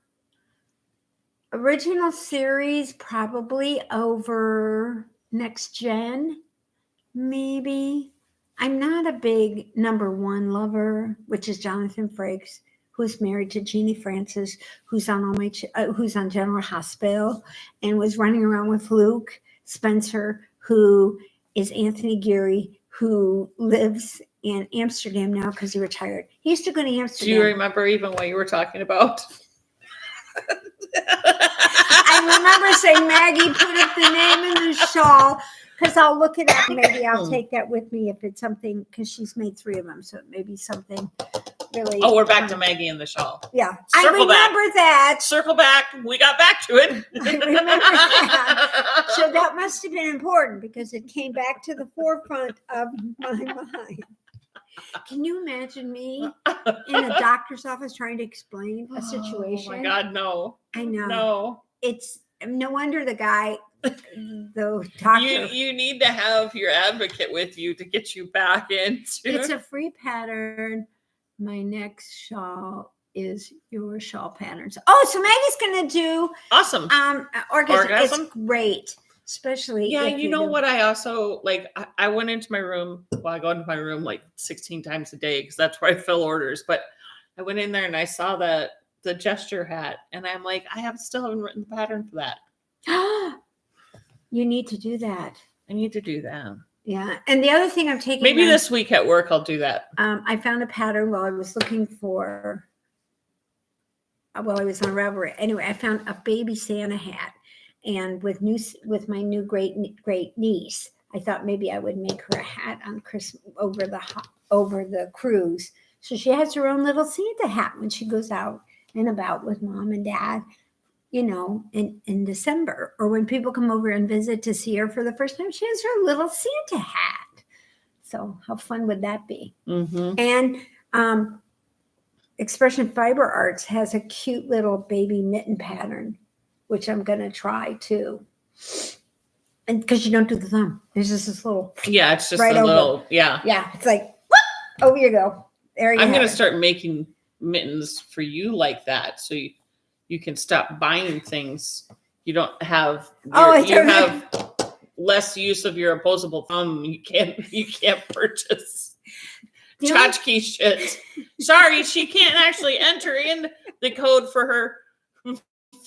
Original series probably over Next Gen. Maybe. I'm not a big #1 lover, which is Jonathan Frakes, who's married to Jeannie Francis, who's on who's on General Hospital, and was running around with Luke Spencer, who is Anthony Geary, who lives in Amsterdam now because he retired. He used to go to Amsterdam. Do you remember even what you were talking about? I remember saying, Maggie, put up the name in the shawl, because I'll look it up. Maybe I'll take that with me if it's something, because she's made 3 of them. So it may be something really. Oh, we're back to Maggie in the shawl. Yeah. Circle I remember that. Circle back. We got back to it. I remember that. So that must have been important, because it came back to the forefront of my mind. Can you imagine me in a doctor's office trying to explain a situation? Oh my God, no. I know. No. It's no wonder the guy, the doctor. You need to have your advocate with you to get you back into. It's a free pattern. My next shawl is your shawl patterns. Oh, so Maggie's gonna do awesome. Orgasm. It's great. Especially you know what I also like. I went into my room. Well, I go into my room like 16 times a day because that's where I fill orders. But I went in there and I saw the gesture hat, and I'm like, still haven't written the pattern for that. You need to do that. I need to do that. Yeah, and the other thing I'm taking maybe this week at work I'll do that. I found a pattern while I was looking for. While I was on Ravelry. Anyway, I found a baby Santa hat. And with my new great niece, I thought maybe I would make her a hat on Christmas over the cruise. So she has her own little Santa hat when she goes out and about with mom and dad, in December. Or when people come over and visit to see her for the first time, she has her little Santa hat. So how fun would that be? Mm-hmm. And Expression Fiber Arts has a cute little baby mitten pattern, which I'm going to try too. And because you don't do the thumb. There's just this little. Yeah, it's just right a over. little. Yeah. Yeah. It's like, whoop, over you go. There you I'm going to it. start making mittens for you like that. So you can stop buying things. You don't have. You have less use of your opposable thumb. You can't purchase tchotchke shit. Sorry, she can't actually enter in the code for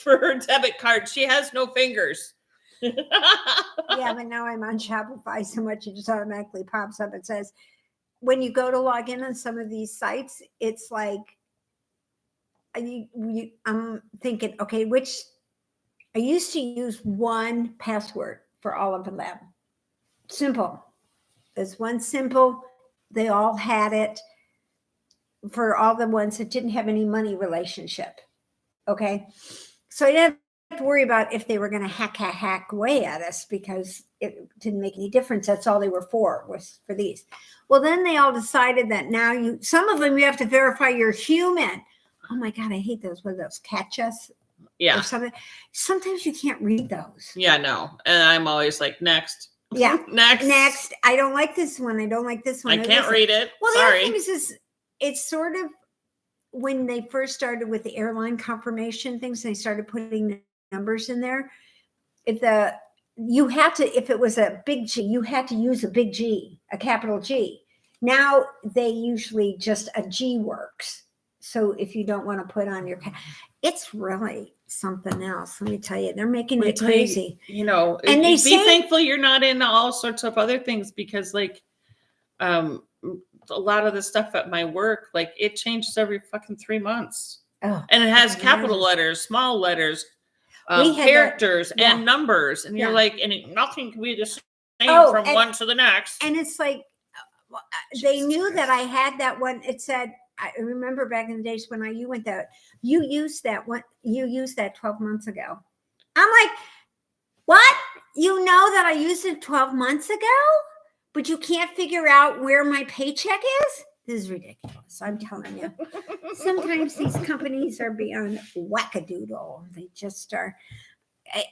her debit card. She has no fingers. Yeah, but now I'm on Shopify so much it just automatically pops up. It says when you go to log in on some of these sites, it's like I'm thinking, okay, which I used to use one password for all of them. Simple. There's one simple. They all had it for all the ones that didn't have any money relationship. Okay. So I didn't have to worry about if they were going to hack away at us because it didn't make any difference. That's all they were for, was for these. Well, then they all decided that now some of them you have to verify you're human. Oh my God, I hate those. What are those? Catch us? Yeah. Or something. Sometimes you can't read those. Yeah, no. And I'm always like, next. Yeah. Next. I don't like this one. I don't like this one. I can't read it. Well, Sorry. the other thing is it's sort of when they first started with the airline confirmation things, they started putting numbers in there. If it was a big G, you had to use a big G, a capital G. Now they usually just a G works. So if you don't want to put on it's really something else. Let me tell you, they're making it crazy. And they be thankful you're not in all sorts of other things because like, a lot of the stuff at my work, like it changes every fucking 3 months. Oh, and it has capital letters, small letters, characters and numbers. And you're like, and nothing can be the same from one to the next. And it's like, they knew that I had that one. It said, I remember back in the days when you went that, you used that 12 months ago. I'm like, what? You know that I used it 12 months ago? But you can't figure out where my paycheck is? This is ridiculous. I'm telling you. Sometimes these companies are beyond wackadoodle. They just are. I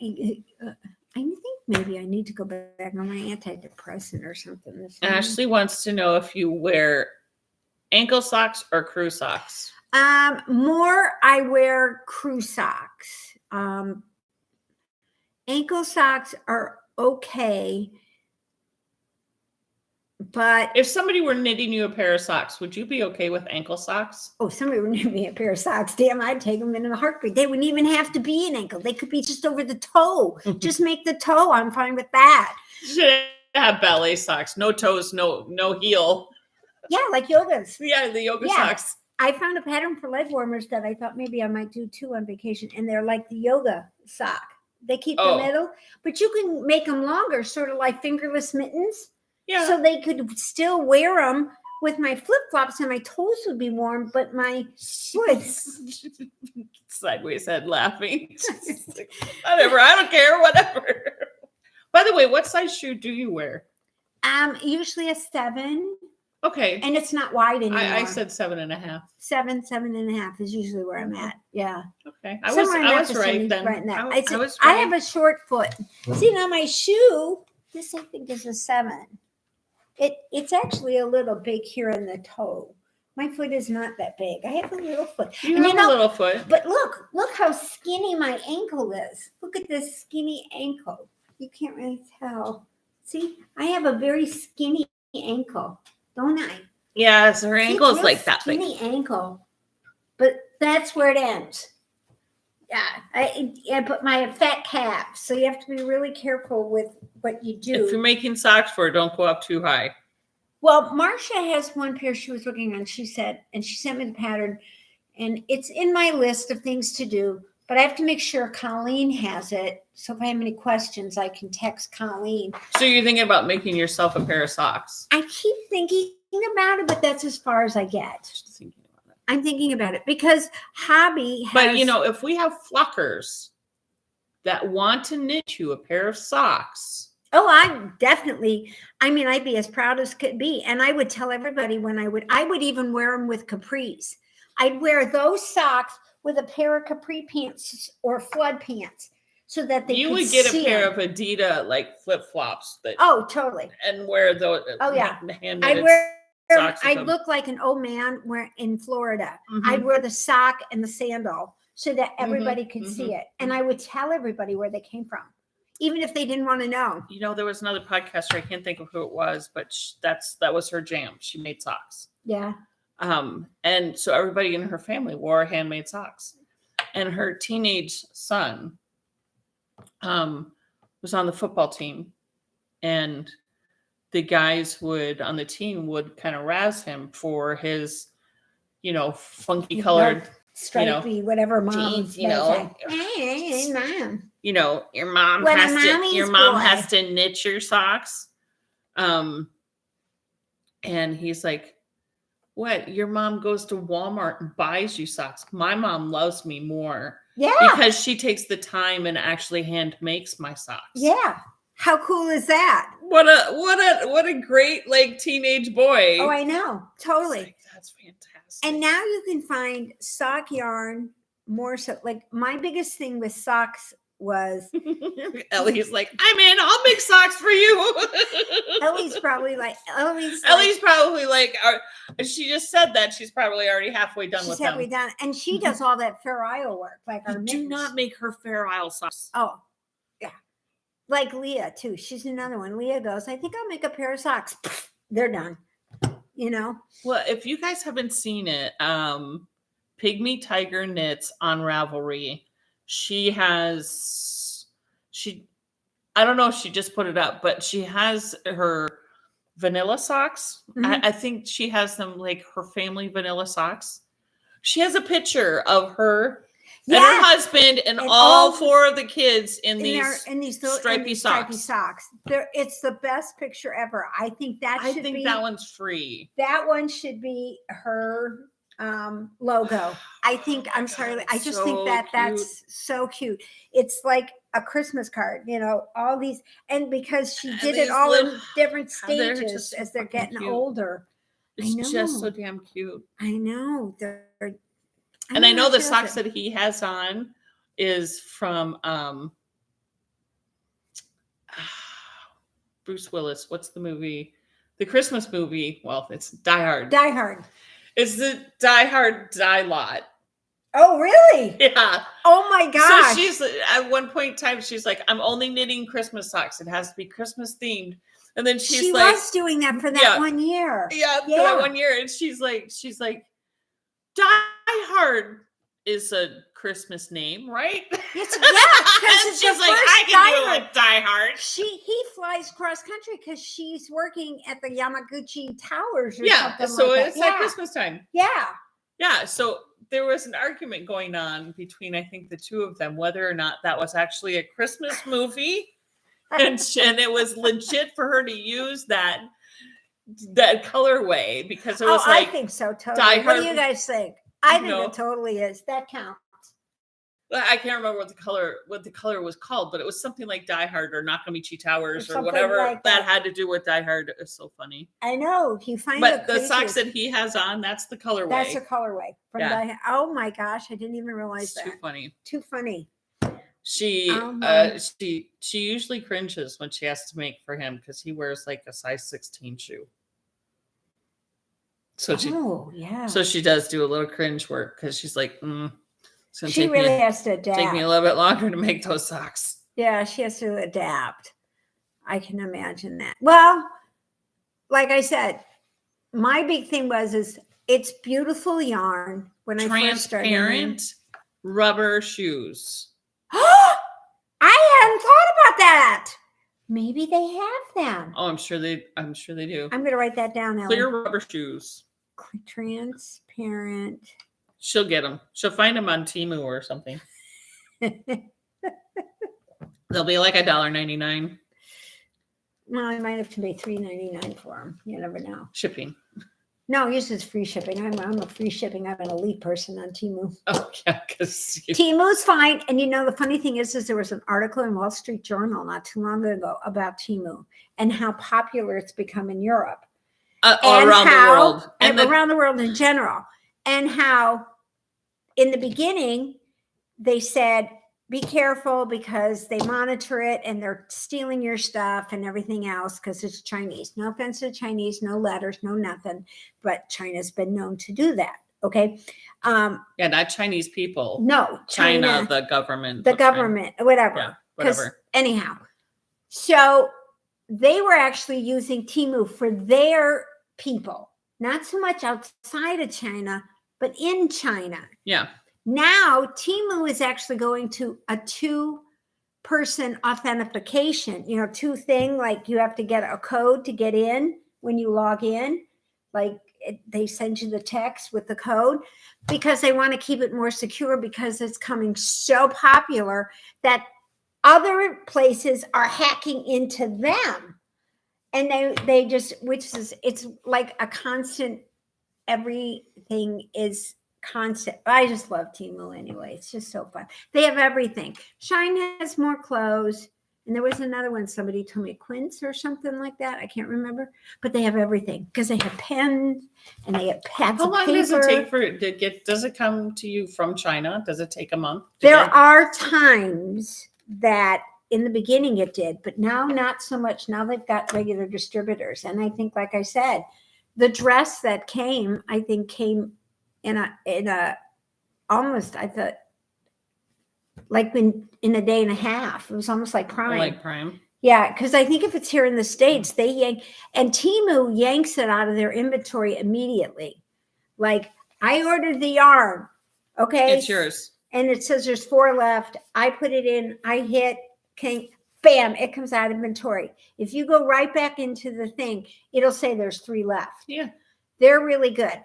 think maybe I need to go back on my antidepressant or something. Ashley wants to know if you wear ankle socks or crew socks. More I wear crew socks. Ankle socks are okay. But if somebody were knitting you a pair of socks, would you be okay with ankle socks? Oh, somebody would knit me a pair of socks. Damn, I'd take them in a heartbeat. They wouldn't even have to be an ankle. They could be just over the toe. Just make the toe. I'm fine with that. Should have ballet socks. No toes, no heel. Yeah, like yogas. Yeah, the yoga socks. I found a pattern for leg warmers that I thought maybe I might do too on vacation. And they're like the yoga sock. They keep the middle, but you can make them longer, sort of like fingerless mittens. Yeah. So they could still wear them with my flip-flops and my toes would be warm, but my foot. Sideways head laughing. Whatever. I don't care. Whatever. By the way, what size shoe do you wear? Usually a 7. Okay. And it's not wide anymore. I said 7.5. 7.5 is usually where I'm at. Yeah. Okay. I was right then. I have a short foot. See, now my shoe, this I think is a 7. It's actually a little big here in the toe. My foot is not that big. I have a little foot. You have a little foot. But look how skinny my ankle is. Look at this skinny ankle. You can't really tell. See, I have a very skinny ankle, don't I? Yeah, so her ankle is like that big. Skinny ankle. But that's where it ends. Yeah, but my fat calf. So you have to be really careful with what you do. If you're making socks for it, don't go up too high. Well, Marcia has one pair she was looking on. She said, and she sent me the pattern, and it's in my list of things to do. But I have to make sure Colleen has it. So if I have any questions, I can text Colleen. So you're thinking about making yourself a pair of socks? I keep thinking about it, but that's as far as I get. I'm thinking about it because hobby has... But, if we have flockers that want to knit you a pair of socks... Oh, I'd be as proud as could be. And I would tell everybody I would even wear them with capris. I'd wear those socks with a pair of capri pants or flood pants so that they You would get a pair of Adidas, like flip-flops. Oh, totally. And wear those. Oh, yeah. I'd look like an old man in Florida. Mm-hmm. I'd wear the sock and the sandal so that everybody could see it. And I would tell everybody where they came from, even if they didn't want to know. There was another podcaster, I can't think of who it was, but that was her jam. She made socks. Yeah. And so everybody in her family wore handmade socks. And her teenage son was on the football team. And the guys on the team would kind of razz him for his, funky colored, stripey, whatever mom. Jeans, hey, mom. Your mom has to knit your socks. And he's like, what? Your mom goes to Walmart and buys you socks. My mom loves me more Yeah. Because she takes the time and actually hand makes my socks. Yeah. How cool is that? What a great like teenage boy. Oh, I know. Totally. Like, that's fantastic. And now you can find sock yarn more so. Like my biggest thing with socks was Ellie's like, I'm in. I'll make socks for you. Ellie's probably like Ellie's probably like, she just said that she's probably already halfway done with them. done, and she does all that Fair Isle work, like our Do not make her Fair Isle socks. Oh, yeah, like Leah too. She's another one. Leah goes, I think I'll make a pair of socks. They're done. You know. Well, if you guys haven't seen it, Pygmy Tiger Knits on Ravelry. I don't know if she just put it up, but she has her vanilla socks. Mm-hmm. I think she has them like her family vanilla socks. She has a picture of her and her husband and all four of the kids in these little stripy socks. It's the best picture ever. I think that one's free. That one should be her logo. I think, I'm sorry, I just think that's so cute. It's like a Christmas card, you know, all these, and because she did it all in different stages as they're getting older. It's just so damn cute. I know. And I know the socks that he has on is from Bruce Willis. What's the movie? The Christmas movie. Well, it's Die Hard. Die Hard. It's the Die Hard Die Lot. Oh, really? Yeah. Oh my gosh. So she's at one point in time, she's like, I'm only knitting Christmas socks. It has to be Christmas themed. And then she was doing that for that 1 year. Yeah, for that 1 year. And she's like, Die Hard is a Christmas name, right? It's, because she's like, I can do a Die Hard. He flies cross country because she's working at the Yamaguchi Towers or something so like it's that. like Christmas time. Yeah, so there was an argument going on between, I think, the two of them, whether or not that was actually a Christmas movie, and it was legit for her to use that colorway because it was like, I think so, totally. What do you guys think? I think it totally is. That counts. I can't remember what the color was called, but it was something like Die Hard or Nakamichi Towers or whatever like that had to do with Die Hard. It's so funny. I know. But the socks that he has on, that's the colorway. That's the colorway from Die Hard. Oh my gosh, I didn't even realize that. Too funny. Too funny. She usually cringes when she has to make for him because he wears like a size 16 shoe. So she does do a little cringe work because she's like, she really has to adapt. Take me a little bit longer to make those socks. Yeah, she has to adapt. I can imagine that. Well, like I said, my big thing is it's beautiful yarn. When I first started, transparent rubber shoes. I hadn't thought about that. Maybe they have them. Oh, I'm sure they do. I'm going to write that down, Ellen. Clear rubber shoes. Transparent. She'll get them. She'll find them on Teemu or something. They'll be like $1.99. No, I might have to pay $3.99 for them. You never know. Shipping. No, usually it's free shipping. I'm a free shipping. I'm an elite person on Teemu. Oh, yeah. Teemu's fine. And you know, the funny thing is there was an article in Wall Street Journal not too long ago about Teemu and how popular it's become in Europe. Around the world. And around the world in general. And how in the beginning, they said, be careful because they monitor it and they're stealing your stuff and everything else because it's Chinese. No offense to Chinese, no letters, no nothing. But China's been known to do that. Okay. Yeah, not Chinese people. No. China, the government. The government, whatever. Yeah, whatever. Anyhow. So they were actually using Teemu for their people. Not so much outside of China, but in China. Yeah. Now, Teemu is actually going to a 2-person authentication, two thing, like you have to get a code to get in when you log in. Like they send you the text with the code because they want to keep it more secure because it's coming so popular that other places are hacking into them. And it's like a constant, everything is concept. I just love Teemu anyway. It's just so fun. They have everything. Shine has more clothes. And there was another one, somebody told me, Quince or something like that. I can't remember. But they have everything because they have pens and they have pads How of long paper. does it take for it to get? Does it come to you from China? Does it take a month? There are times that in the beginning it did, but now not so much. Now they've got regular distributors. And I think, like I said, the dress that came, I think came in a almost, I thought, like in a day and a half. It was almost like Prime. Like Prime. Yeah, because I think if it's here in the States, they yank, and Teemu yanks it out of their inventory immediately. Like, I ordered the yarn, okay? It's yours. And it says there's 4 left. I put it in, I hit, bam, it comes out of inventory. If you go right back into the thing, it'll say there's 3 left. Yeah. They're really good.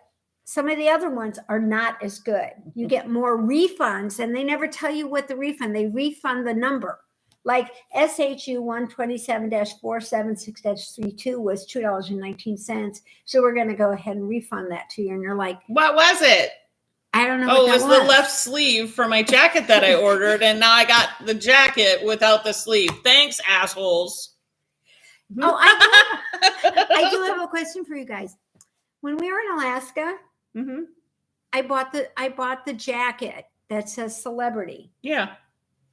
Some of the other ones are not as good. You get more refunds, and they never tell you what the refund. They refund the number. Like SHU 127-476-32 was $2.19. So we're going to go ahead and refund that to you. And you're like, What was it? I don't know. Oh, what it that was the left sleeve for my jacket that I ordered, and now I got the jacket without the sleeve. Thanks, assholes. Oh, I do have a question for you guys. When we were in Alaska, Mm-hmm. I bought the jacket that says celebrity. Yeah,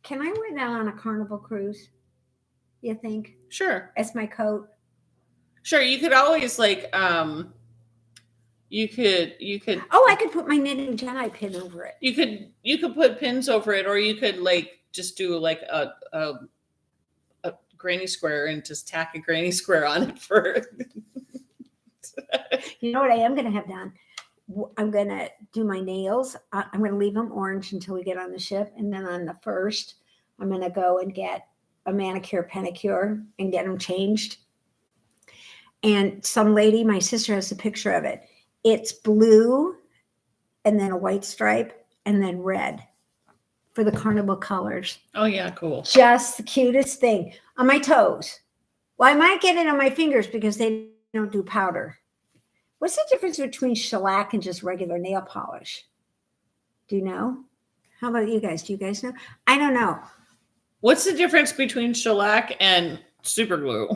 Can I wear that on a Carnival cruise? You think? sure. As my coat? Sure, you could always like you could Oh, I could put my knitting Jedi pin over it. you could put pins over it, or you could like just do like a granny square and just tack a granny square on it for You know what I am going to have done? I'm going to do my nails. I'm going to leave them orange until we get on the ship. And then on the 1st, I'm going to go and get a manicure, pedicure, and get them changed. And some lady, my sister has a picture of it. It's blue and then a white stripe and then red for the Carnival colors. Oh yeah, cool. Just the cutest thing on my toes. Well, I might get it on my fingers because they don't do powder. What's the difference between shellac and just regular nail polish? Do you know? How about you guys? Do you guys know? I don't know. What's the difference between shellac and super glue?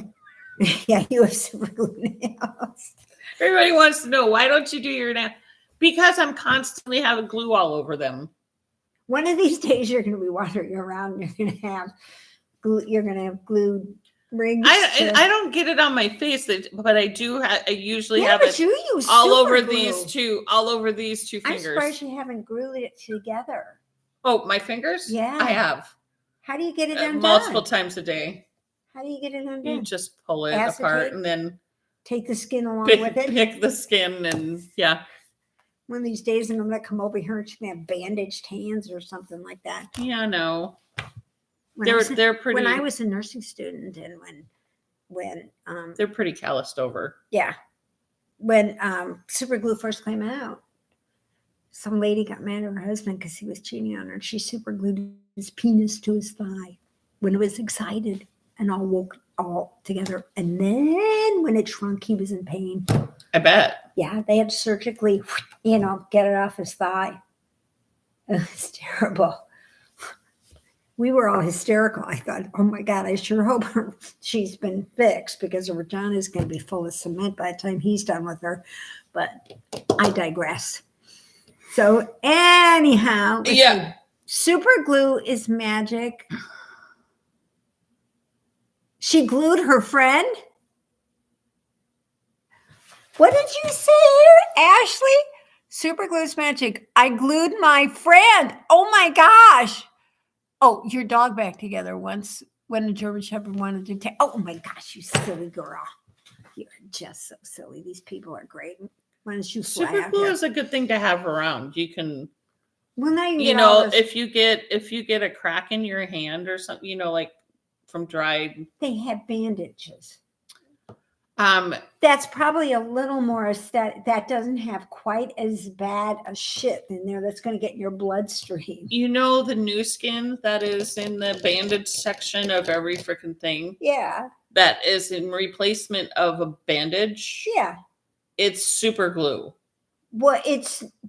Yeah, you have super glue nails. Everybody wants to know, why don't you do your nail? Because I'm constantly having glue all over them. One of these days you're going to be wandering around and you're going to have glue, glue rings. I don't get it on my face, but I do. I usually Yeah, have but it you use all super over glue. these two. All over these two I'm fingers. surprised you haven't glued it together. Oh, my fingers? Yeah. I have. How do you get it undone? Multiple times a day. How do you get it undone? You just pull it Acetate? apart and then Take the skin along pick, with it. pick the skin and yeah. One of these days, I'm going to come over here and she's going to have bandaged hands or something like that. Yeah, no. When They're pretty. When I was a nursing student and when they're pretty calloused over. yeah, when super glue first came out, some lady got mad at her husband because he was cheating on her, and she super glued his penis to his thigh when it was excited and all woke all together. And then when it shrunk, he was in pain. I bet. Yeah, they had to surgically, get it off his thigh. It was terrible. We were all hysterical. I thought, oh my God, I sure hope she's been fixed because her vagina is going to be full of cement by the time he's done with her. But I digress. So anyhow, Yeah. Super glue is magic. She glued her friend. What did you say here, Ashley? Super glue is magic. I glued my friend. Oh my gosh. Oh, your dog back together once when a German Shepherd wanted to take. Oh my gosh, you silly girl. You're just so silly. These people are great. Why don't you fly Super out glue here? is a good thing to have around. You can, Well, now you can get all this. if you get a crack in your hand or something, like from dried. They have bandages. That's probably a little more aesthetic. That doesn't have quite as bad a shit in there that's going to get in your bloodstream. The new skin that is in the bandage section of every freaking thing. Yeah. That is in replacement of a bandage. Yeah. It's super glue. Well,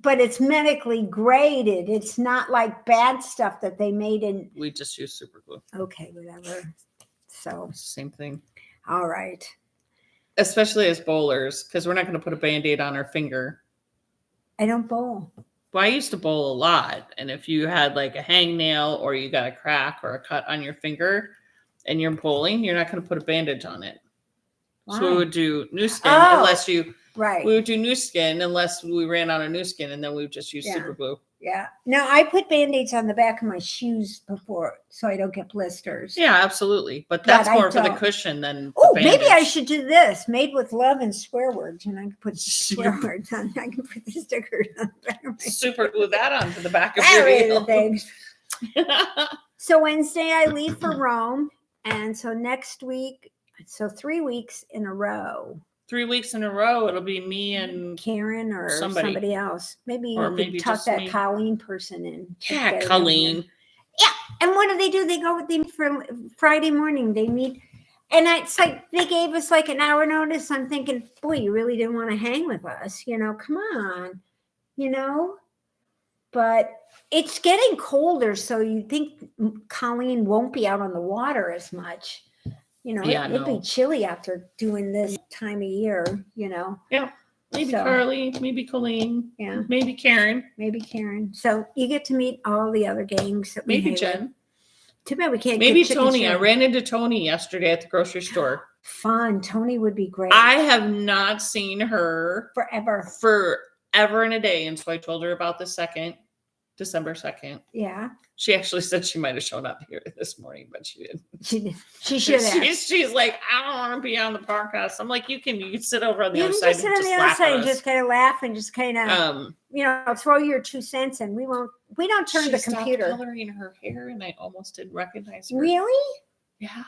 but it's medically graded. It's not like bad stuff that they made in. We just use super glue. Okay, whatever. So, It's the same thing. all right. Especially as bowlers, because we're not going to put a Band-Aid on our finger. I don't bowl. Well, I used to bowl a lot. And if you had like a hangnail or you got a crack or a cut on your finger and you're bowling, you're not going to put a bandage on it. Why? So we would do new skin Right. We would do new skin unless we ran out of new skin, and then we would just use super glue. Yeah. Now I put Band-Aids on the back of my shoes before so I don't get blisters. Yeah, absolutely. But that's more for the cushion than oh, the maybe I should do this. Made with love and swear words, and I can put swear Super- words on. I can put the stickers on the back of my super glue that onto the back of That your way the wheel. things. So Wednesday I leave for Rome, and so next week, so 3 weeks in a row. 3 weeks in a row, it'll be me and Karen or somebody else. Maybe Or you maybe could tuck just that me. Colleen person in. yeah, Get it in Colleen. there. Yeah, and what do? They go with them for Friday morning. They meet, and it's like they gave us like an hour notice. I'm thinking, boy, you really didn't want to hang with us, come on, But it's getting colder, so you think Colleen won't be out on the water as much. It'd be chilly out there doing this time of year, Yeah. Maybe So- Carly, maybe Colleen, Yeah, maybe Karen, maybe Karen. So you get to meet all the other gangs that we maybe hang with. Jen, Too bad we can't. maybe get chicken Tony. I shrimp. ran into Tony yesterday at the grocery store. Fun. Tony would be great. I have not seen her Forever. forever and a day. And so I told her about the December 2nd. Yeah. She actually said she might have shown up here this morning, but she didn't. She should have. She's like, I don't want to be on the podcast. I'm like, you can sit over on the You other can side just sit and on the just other laugh side at and us. just kind of laugh and just kind of, throw your 2 cents in. We don't turn She the stopped computer. coloring her hair, and I almost didn't recognize her. Really? Yeah.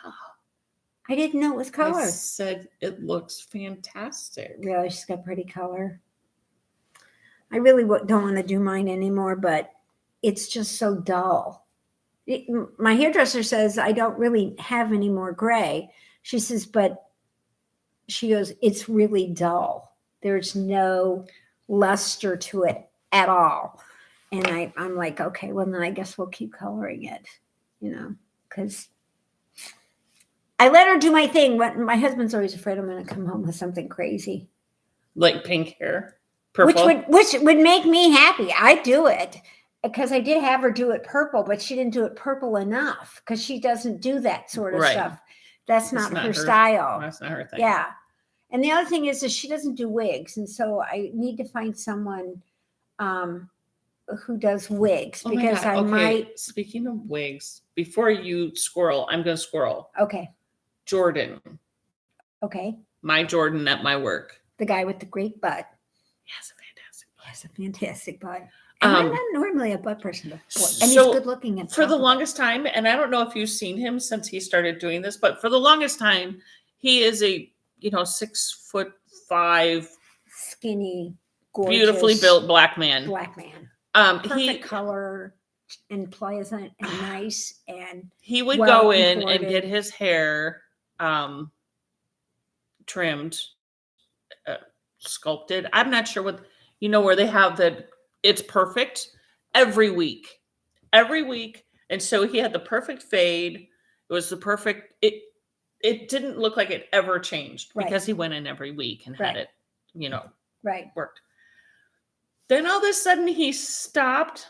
I didn't know it was I color. said it looks fantastic. Really, she's got pretty color. I really don't want to do mine anymore, but it's just so dull. My hairdresser says I don't really have any more gray. She says, but she goes, it's really dull. There's no luster to it at all. And I'm like, okay, well, then I guess we'll keep coloring it, because I let her do my thing. My husband's always afraid I'm going to come home with something crazy. Like pink hair. Purple. Which would make me happy. I'd do it. Because I did have her do it purple, but she didn't do it purple enough because she doesn't do that sort of stuff. That's not her style. That's not her thing. Yeah. And the other thing is that she doesn't do wigs. And so I need to find someone who does wigs because I might. Speaking of wigs, before you squirrel, I'm going to squirrel. Okay. Jordan. Okay. My Jordan at my work. The guy with the great butt. He has a fantastic butt. He has a fantastic butt. And I'm not normally a butt person, and he's so good looking. For the longest time, and I don't know if you've seen him since he started doing this, but for the longest time, he is a 6'5", skinny, gorgeous, beautifully built black man. Perfect color and pleasant and nice, and he would go in and get his hair trimmed, sculpted. I'm not sure what where they have the. It's perfect every week. And so he had the perfect fade. It was the perfect, it didn't look like it ever changed because he went in every week and had it, worked. Then all of a sudden he stopped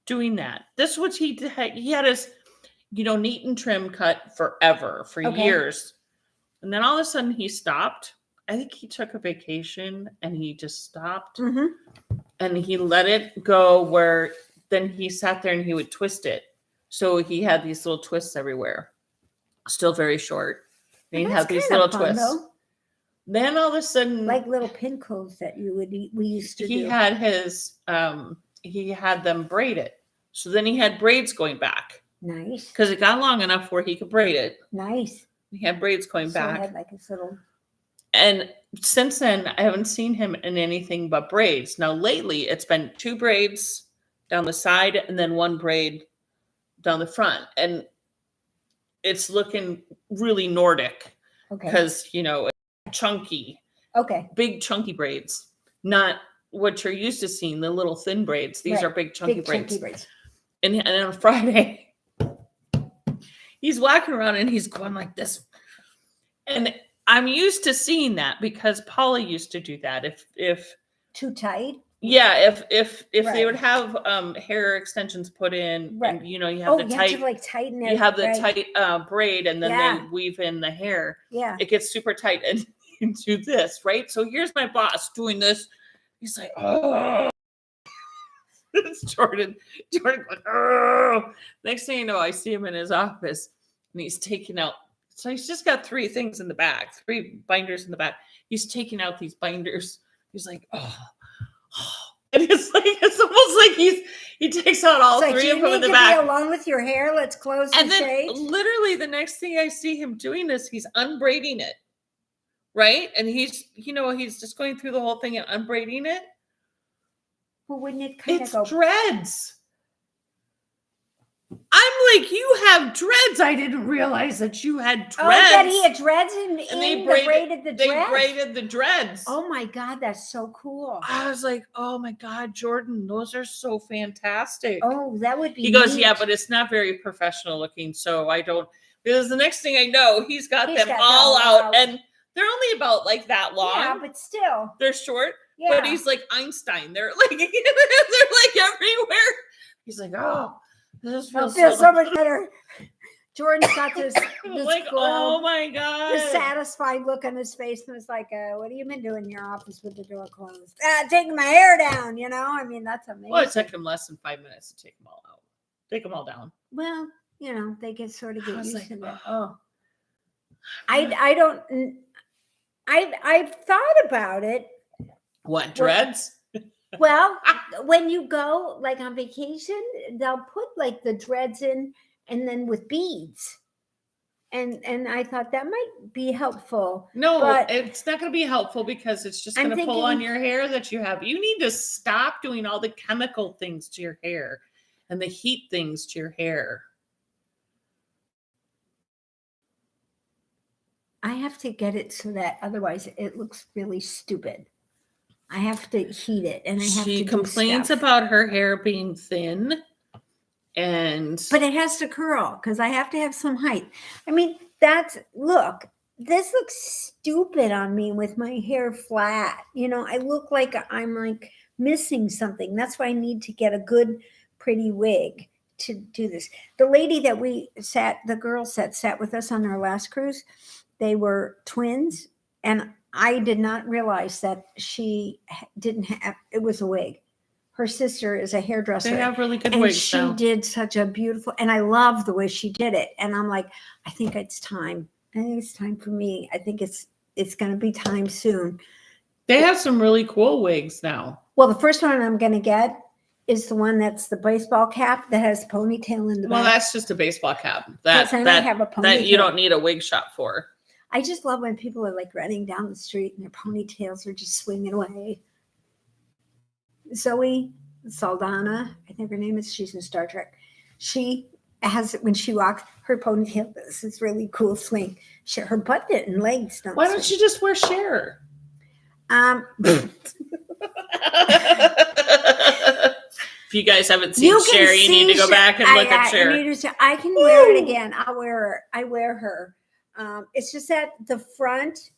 doing that. This was, he had his, neat and trim cut forever, for years. And then all of a sudden he stopped. I think he took a vacation and he just stopped. Mm-hmm. And he let it go where then he sat there and he would twist it. So he had these little twists everywhere. Still very short. And he had these little twists. Though. Then all of a sudden. Like little pin codes that we used to do. He had his, he had them braided. So then he had braids going back. Nice. Because it got long enough where he could braid it. Nice. He had braids going back. He had like his little. And since then, I haven't seen him in anything but braids. Now, lately, it's been 2 braids down the side and then 1 braid down the front. And it's looking really Nordic because, it's chunky. Okay. Big, chunky braids. Not what you're used to seeing, the little thin braids. These Right. are big chunky Big braids. chunky braids. And on Friday, he's walking around and he's going like this. And I'm used to seeing that because Paula used to do that. If Too tight. Yeah, if they Right. would have hair extensions put in, Right. and you know, you have the you tight, have to like tighten it. you have the right? tight braid, and then Yeah. they weave in the hair. Yeah. It gets super tight, and you do this, right? So here's my boss doing this. He's like, oh, it's Jordan. Jordan, like, oh. Next thing you know, I see him in his office, and he's taking out. So he's just got 3 things in the back, 3 binders in the back. He's taking out these binders. He's like, oh. And it's almost like he takes out all 3 of them in the back. Be alone with your hair. Let's close And the then shade. literally the next thing I see him doing is he's unbraiding it. Right? And he's just going through the whole thing and unbraiding it. Well, wouldn't it kind of It's go dreads. I'm like, you have dreads. I didn't realize that you had dreads. Oh, that he had dreads and they braided the They dreads. braided the dreads. Oh my God, that's so cool. I was like, oh my God, Jordan, those are so fantastic. Oh, that would be He goes, neat. yeah, but it's not very professional looking. So I don't, because the next thing I know, he's got them all out. And they're only about like that long. Yeah, but still. They're short. Yeah. But he's like Einstein. They're like, they're like everywhere. He's like, oh, this feels so much better. Jordan's got this like, glow, oh my God. this satisfied look on his face. And it's like, what have you been doing in your office with the door closed? Taking my hair down, you know? I mean, that's amazing. Well, it took him less than 5 minutes to take them all out. Take them all down. Well, you know, they get sort of get used like, to that. oh. I've thought about it. What, dreads? Well, when you go like on vacation, they'll put like the dreads in and then with beads. And I thought that might be helpful. No, but it's not going to be helpful because it's just going to pull on your hair that you have. You need to stop doing all the chemical things to your hair and the heat things to your hair. I have to get it so that otherwise it looks really stupid. I have to heat it, and I have to. She complains about her hair being thin, but it has to curl because I have to have some height. I mean, look. This looks stupid on me with my hair flat. You know, I look like I'm like missing something. That's why I need to get a good, pretty wig to do this. The lady that the girls that sat with us on our last cruise, they were twins, and I did not realize that she didn't have, it was a wig. Her sister is a hairdresser. They have really good and wigs. She did such a beautiful, and I love the way she did it. And I'm like, I think it's time. I think it's time for me. I think it's going to be time soon. They have some really cool wigs now. Well, the first one I'm going to get is the one that's the baseball cap that has a ponytail in the back. Well, that's just a baseball cap. I have a ponytail. That you don't need a wig shop for. I just love when people are like running down the street and their ponytails are just swinging away. Zoe Saldana, I think her name is, she's in Star Trek. She has, when she walks, her ponytail does this really cool swing. Her butt and legs don't. Why don't you just wear Cher? If you guys haven't seen Cher, you need to go back and look at Cher. I can wear it again. I wear her. It's just that the front,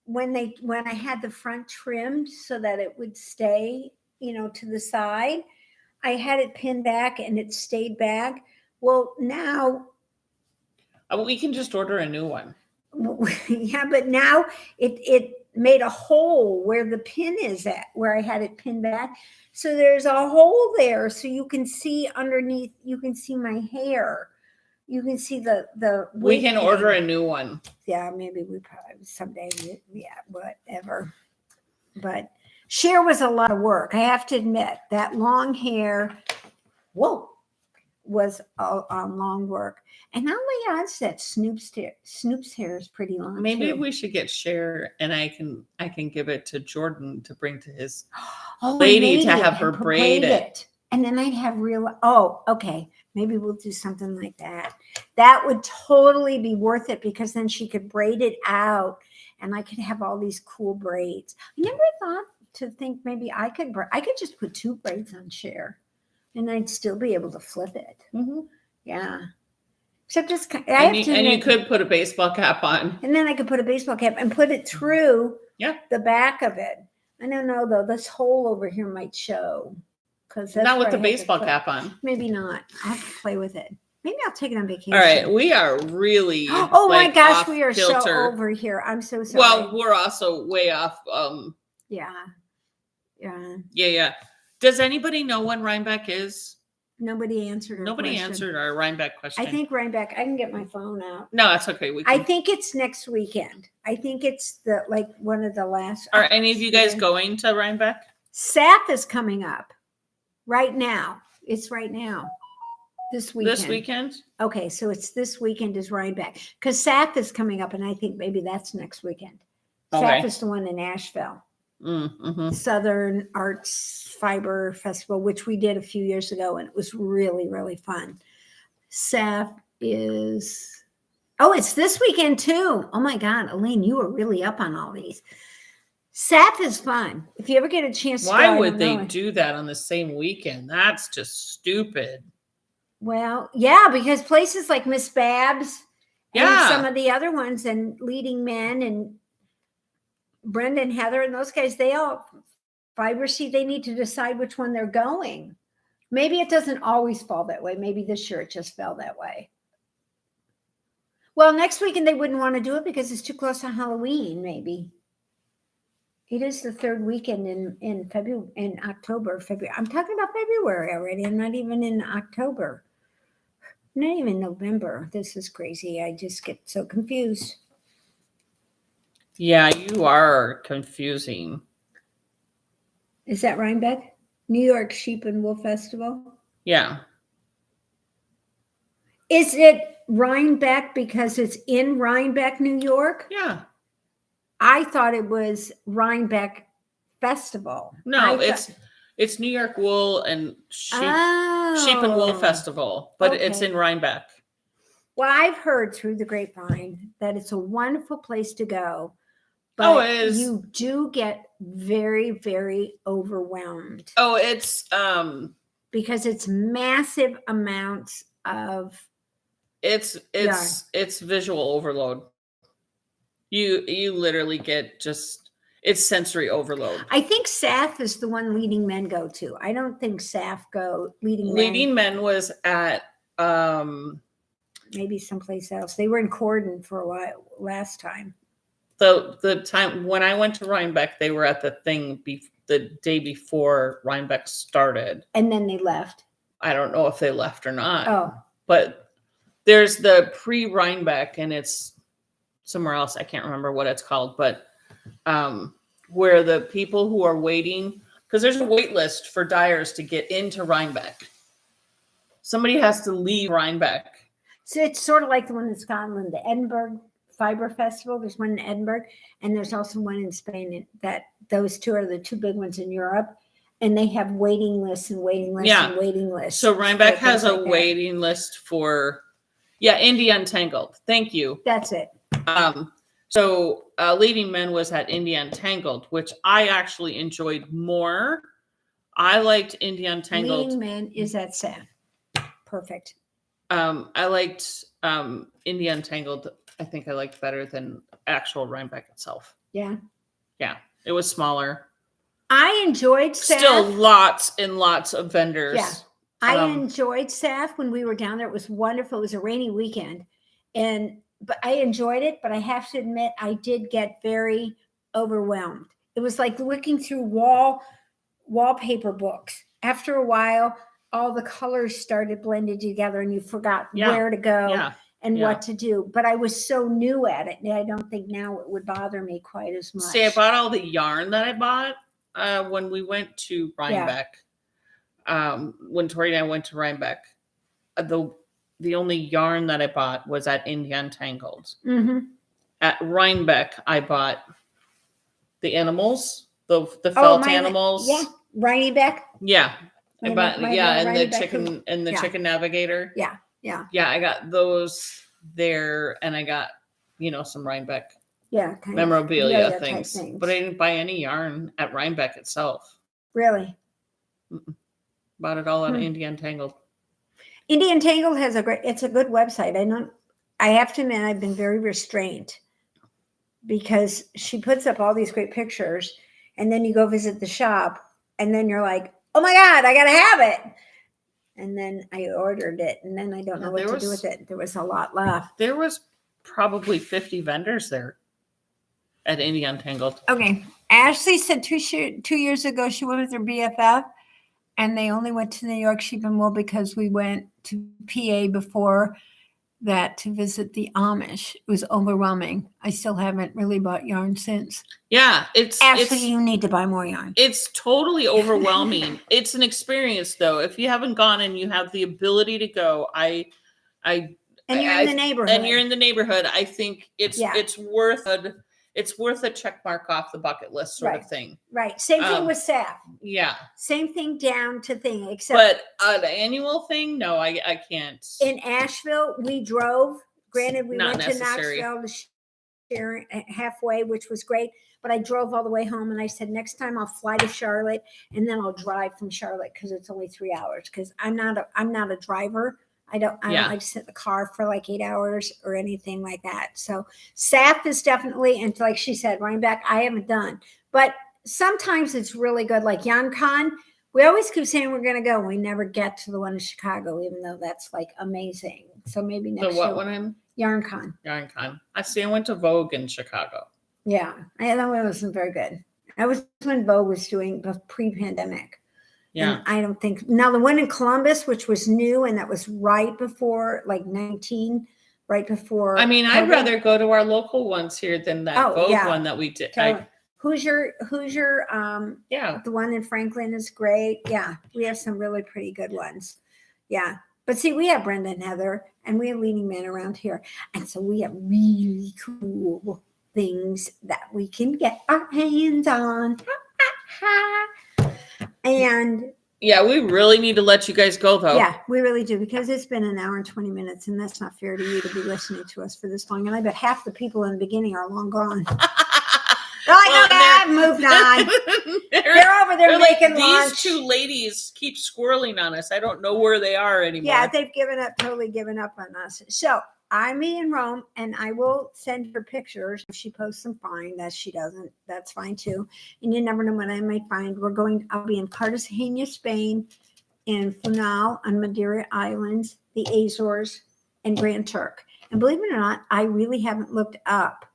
when I had the front trimmed so that it would stay, to the side, I had it pinned back and it stayed back. Well, now we can just order a new one. Yeah, but now it made a hole where the pin is at, where I had it pinned back. So there's a hole there, so you can see underneath. You can see my hair. You can see the. We can order a new one. Yeah, maybe we probably someday. Yeah, whatever. But Cher was a lot of work. I have to admit that long hair. Whoa. Was long work. And not only odds that Snoop's hair is pretty long. Maybe too. We should get Cher, and I can give it to Jordan to bring to his lady to have her braid it. And then I'd have okay. Maybe we'll do something like that. That would totally be worth it because then she could braid it out and I could have all these cool braids. I never thought to think maybe I could just put 2 braids on share, and I'd still be able to flip it. Mm-hmm. Yeah. Except it's And you could put a baseball cap on. And then I could put a baseball cap and put it through the back of it. I don't know though. This hole over here might show. Because not with the baseball cap on. Maybe not. I have to play with it. Maybe I'll take it on vacation. All right, we are really. Oh my gosh, we are so over here. I'm so sorry. Well, we're also way off. Yeah. Does anybody know when Rhinebeck is? Nobody answered. Nobody answered our Rhinebeck question. I think Rhinebeck. I can get my phone out. No, that's okay. I think it's next weekend. I think it's one of the last. Are any of you guys going to Rhinebeck? SAF is coming up right now. It's right now. This weekend. This weekend? Okay, so it's this weekend is Rhinebeck. Because SAF is coming up, and I think maybe that's next weekend. Okay. SAF is the one in Asheville. Mm-hmm. Southern Arts Fiber Festival, which we did a few years ago, and it was really, really fun. SAF is... Oh, it's this weekend, too. Oh, my God. Elaine, you were really up on all these. SAF is fun. If you ever get a chance to Why would they do that on the same weekend? That's just stupid. Well, yeah, because places like Miss Babs and some of the other ones and Leading Men and Brenda and Heather and those guys, they all they need to decide which one they're going. Maybe it doesn't always fall that way. Maybe this year it just fell that way. Well, next weekend they wouldn't want to do it because it's too close to Halloween, maybe. It is the 3rd weekend in February, in October, February. I'm talking about February already. I'm not even in October. Not even November. This is crazy. I just get so confused. Yeah, you are confusing. Is that Rhinebeck? New York Sheep and Wool Festival? Yeah. Is it Rhinebeck because it's in Rhinebeck, New York? Yeah. I thought it was Rhinebeck Festival. No, it's New York Wool and Sheep and Wool Festival, but it's in Rhinebeck. Well, I've heard through the grapevine that it's a wonderful place to go, but it is. You do get very, very overwhelmed. Oh, it's because it's massive amounts of it's visual overload. You literally get it's sensory overload. I think SAF is the one Leading Men go to. I don't think SAF go Leading Men was at maybe someplace else. They were in Cordon for a while last time. The time when I went to Rhinebeck, they were at the thing the day before Rhinebeck started. And then they left. I don't know if they left or not. Oh. But there's the pre-Rhinebeck, and it's somewhere else. I can't remember what it's called, but where the people who are waiting, because there's a wait list for dyers to get into Rhinebeck. Somebody has to leave Rhinebeck. So it's sort of like the one in Scotland, the Edinburgh Fiber Festival. There's one in Edinburgh, and there's also one in Spain. That those two are the 2 big ones in Europe, and they have waiting lists and waiting lists and waiting lists. So Rhinebeck has a waiting list for, Indie Untangled. Thank you. That's it. So Leading Men was at Indie Untangled, which I actually enjoyed more. I liked Indie Untangled. Leading Men is at SAF. Perfect. I liked Indie Untangled. I think I liked better than actual Rhinebeck itself. Yeah. Yeah. It was smaller. I enjoyed SAF. Still lots and lots of vendors. Yeah. I enjoyed SAF when we were down there. It was wonderful. It was a rainy weekend. But I enjoyed it, but I have to admit, I did get very overwhelmed. It was like looking through wallpaper books. After a while, all the colors started blended together and you forgot where to go and what to do. But I was so new at it, and I don't think now it would bother me quite as much. See, I bought all the yarn that I bought when we went to Rhinebeck. When Tori and I went to Rhinebeck, the only yarn that I bought was at Indie Untangled. Mm-hmm. At Rhinebeck, I bought the animals, the felt animals. Yeah, Rhinebeck. Yeah, and the chicken and the chicken navigator. Yeah. I got those there, and I got some Rhinebeck Yeah. Kind of memorabilia type things. But I didn't buy any yarn at Rhinebeck itself. Really? Bought it all on Indie Untangled. Indie Untangled has it's a good website. I have to admit, I've been very restrained because she puts up all these great pictures and then you go visit the shop and then you're like, oh my God, I got to have it. And then I ordered it and then I don't know what to do with it. There was a lot left. There was probably 50 vendors there at Indie Untangled. Okay. Ashley said 2 years ago she went with her BFF and they only went to New York Sheep and Wool because we went to PA before that to visit the Amish. It was overwhelming. I still haven't really bought yarn since. Yeah, You need to buy more yarn. It's totally overwhelming. It's an experience though. If you haven't gone and you have the ability to go, and you're in the neighborhood. I think it's worth a check mark off the bucket list sort of thing. Right. Same thing with SAF. Yeah. Same thing down to thing, except but the annual thing, no, I can't. In Asheville, we drove. Granted, we went to necessary. Knoxville to share halfway, which was great. But I drove all the way home, and I said next time I'll fly to Charlotte, and then I'll drive from Charlotte because it's only 3 hours. Because I'm not a driver. I don't like to sit in the car for like 8 hours or anything like that. So SAF is definitely, and like she said, Rhinebeck, I haven't done. But sometimes it's really good. Like YarnCon, we always keep saying we're going to go. We never get to the one in Chicago, even though that's like amazing. So maybe next year. The what one in? YarnCon. YarnCon. I went to Vogue in Chicago. Yeah. I know it wasn't very good. That was when Vogue was doing pre-pandemic. Yeah. And I don't think now the one in Columbus, which was new, and that was right before like 19, right before. I mean, COVID. I'd rather go to our local ones here than that Vogue one that we did. Who's your yeah. The one in Franklin is great. Yeah. We have some really pretty good ones. Yeah. But see, we have Brenda and Heather and we have Leading Men around here. And so we have really cool things that we can get our hands on. And yeah, we really need to let you guys go though. Yeah, we really do, because it's been an hour and 20 minutes and that's not fair to you to be listening to us for this long. And I bet half the people in the beginning are long gone. I've moved on. They're over there making lunch. These two ladies keep squirreling on us. I don't know where they are anymore. Yeah, they've totally given up on us. So I'm in Rome and I will send her pictures. If she posts them, fine. That she doesn't, that's fine too. And you never know what I might find. I'll be in Cartagena, Spain, in Funal on Madeira Islands, the Azores, and Grand Turk. And believe it or not, I really haven't looked up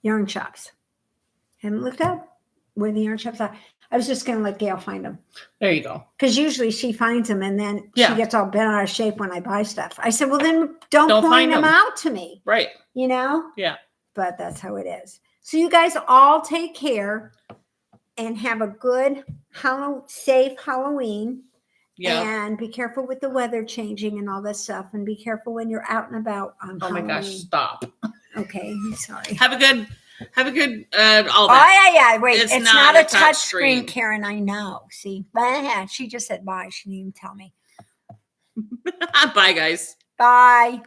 yarn shops. Haven't looked up where the yarn shops are. I was just going to let Gail find them. There you go. Because usually she finds them and then she gets all bent out of shape when I buy stuff. I said, well, then don't point them out to me. Right. You know? Yeah. But that's how it is. So you guys all take care and have a good, safe Halloween. Yeah. And be careful with the weather changing and all this stuff. And be careful when you're out and about on Halloween. My gosh, stop. Okay, I'm sorry. Have a good all that. Oh yeah. Wait, it's not a touch screen, Karen. I know. See, she just said bye. She didn't even tell me. Bye, guys. Bye.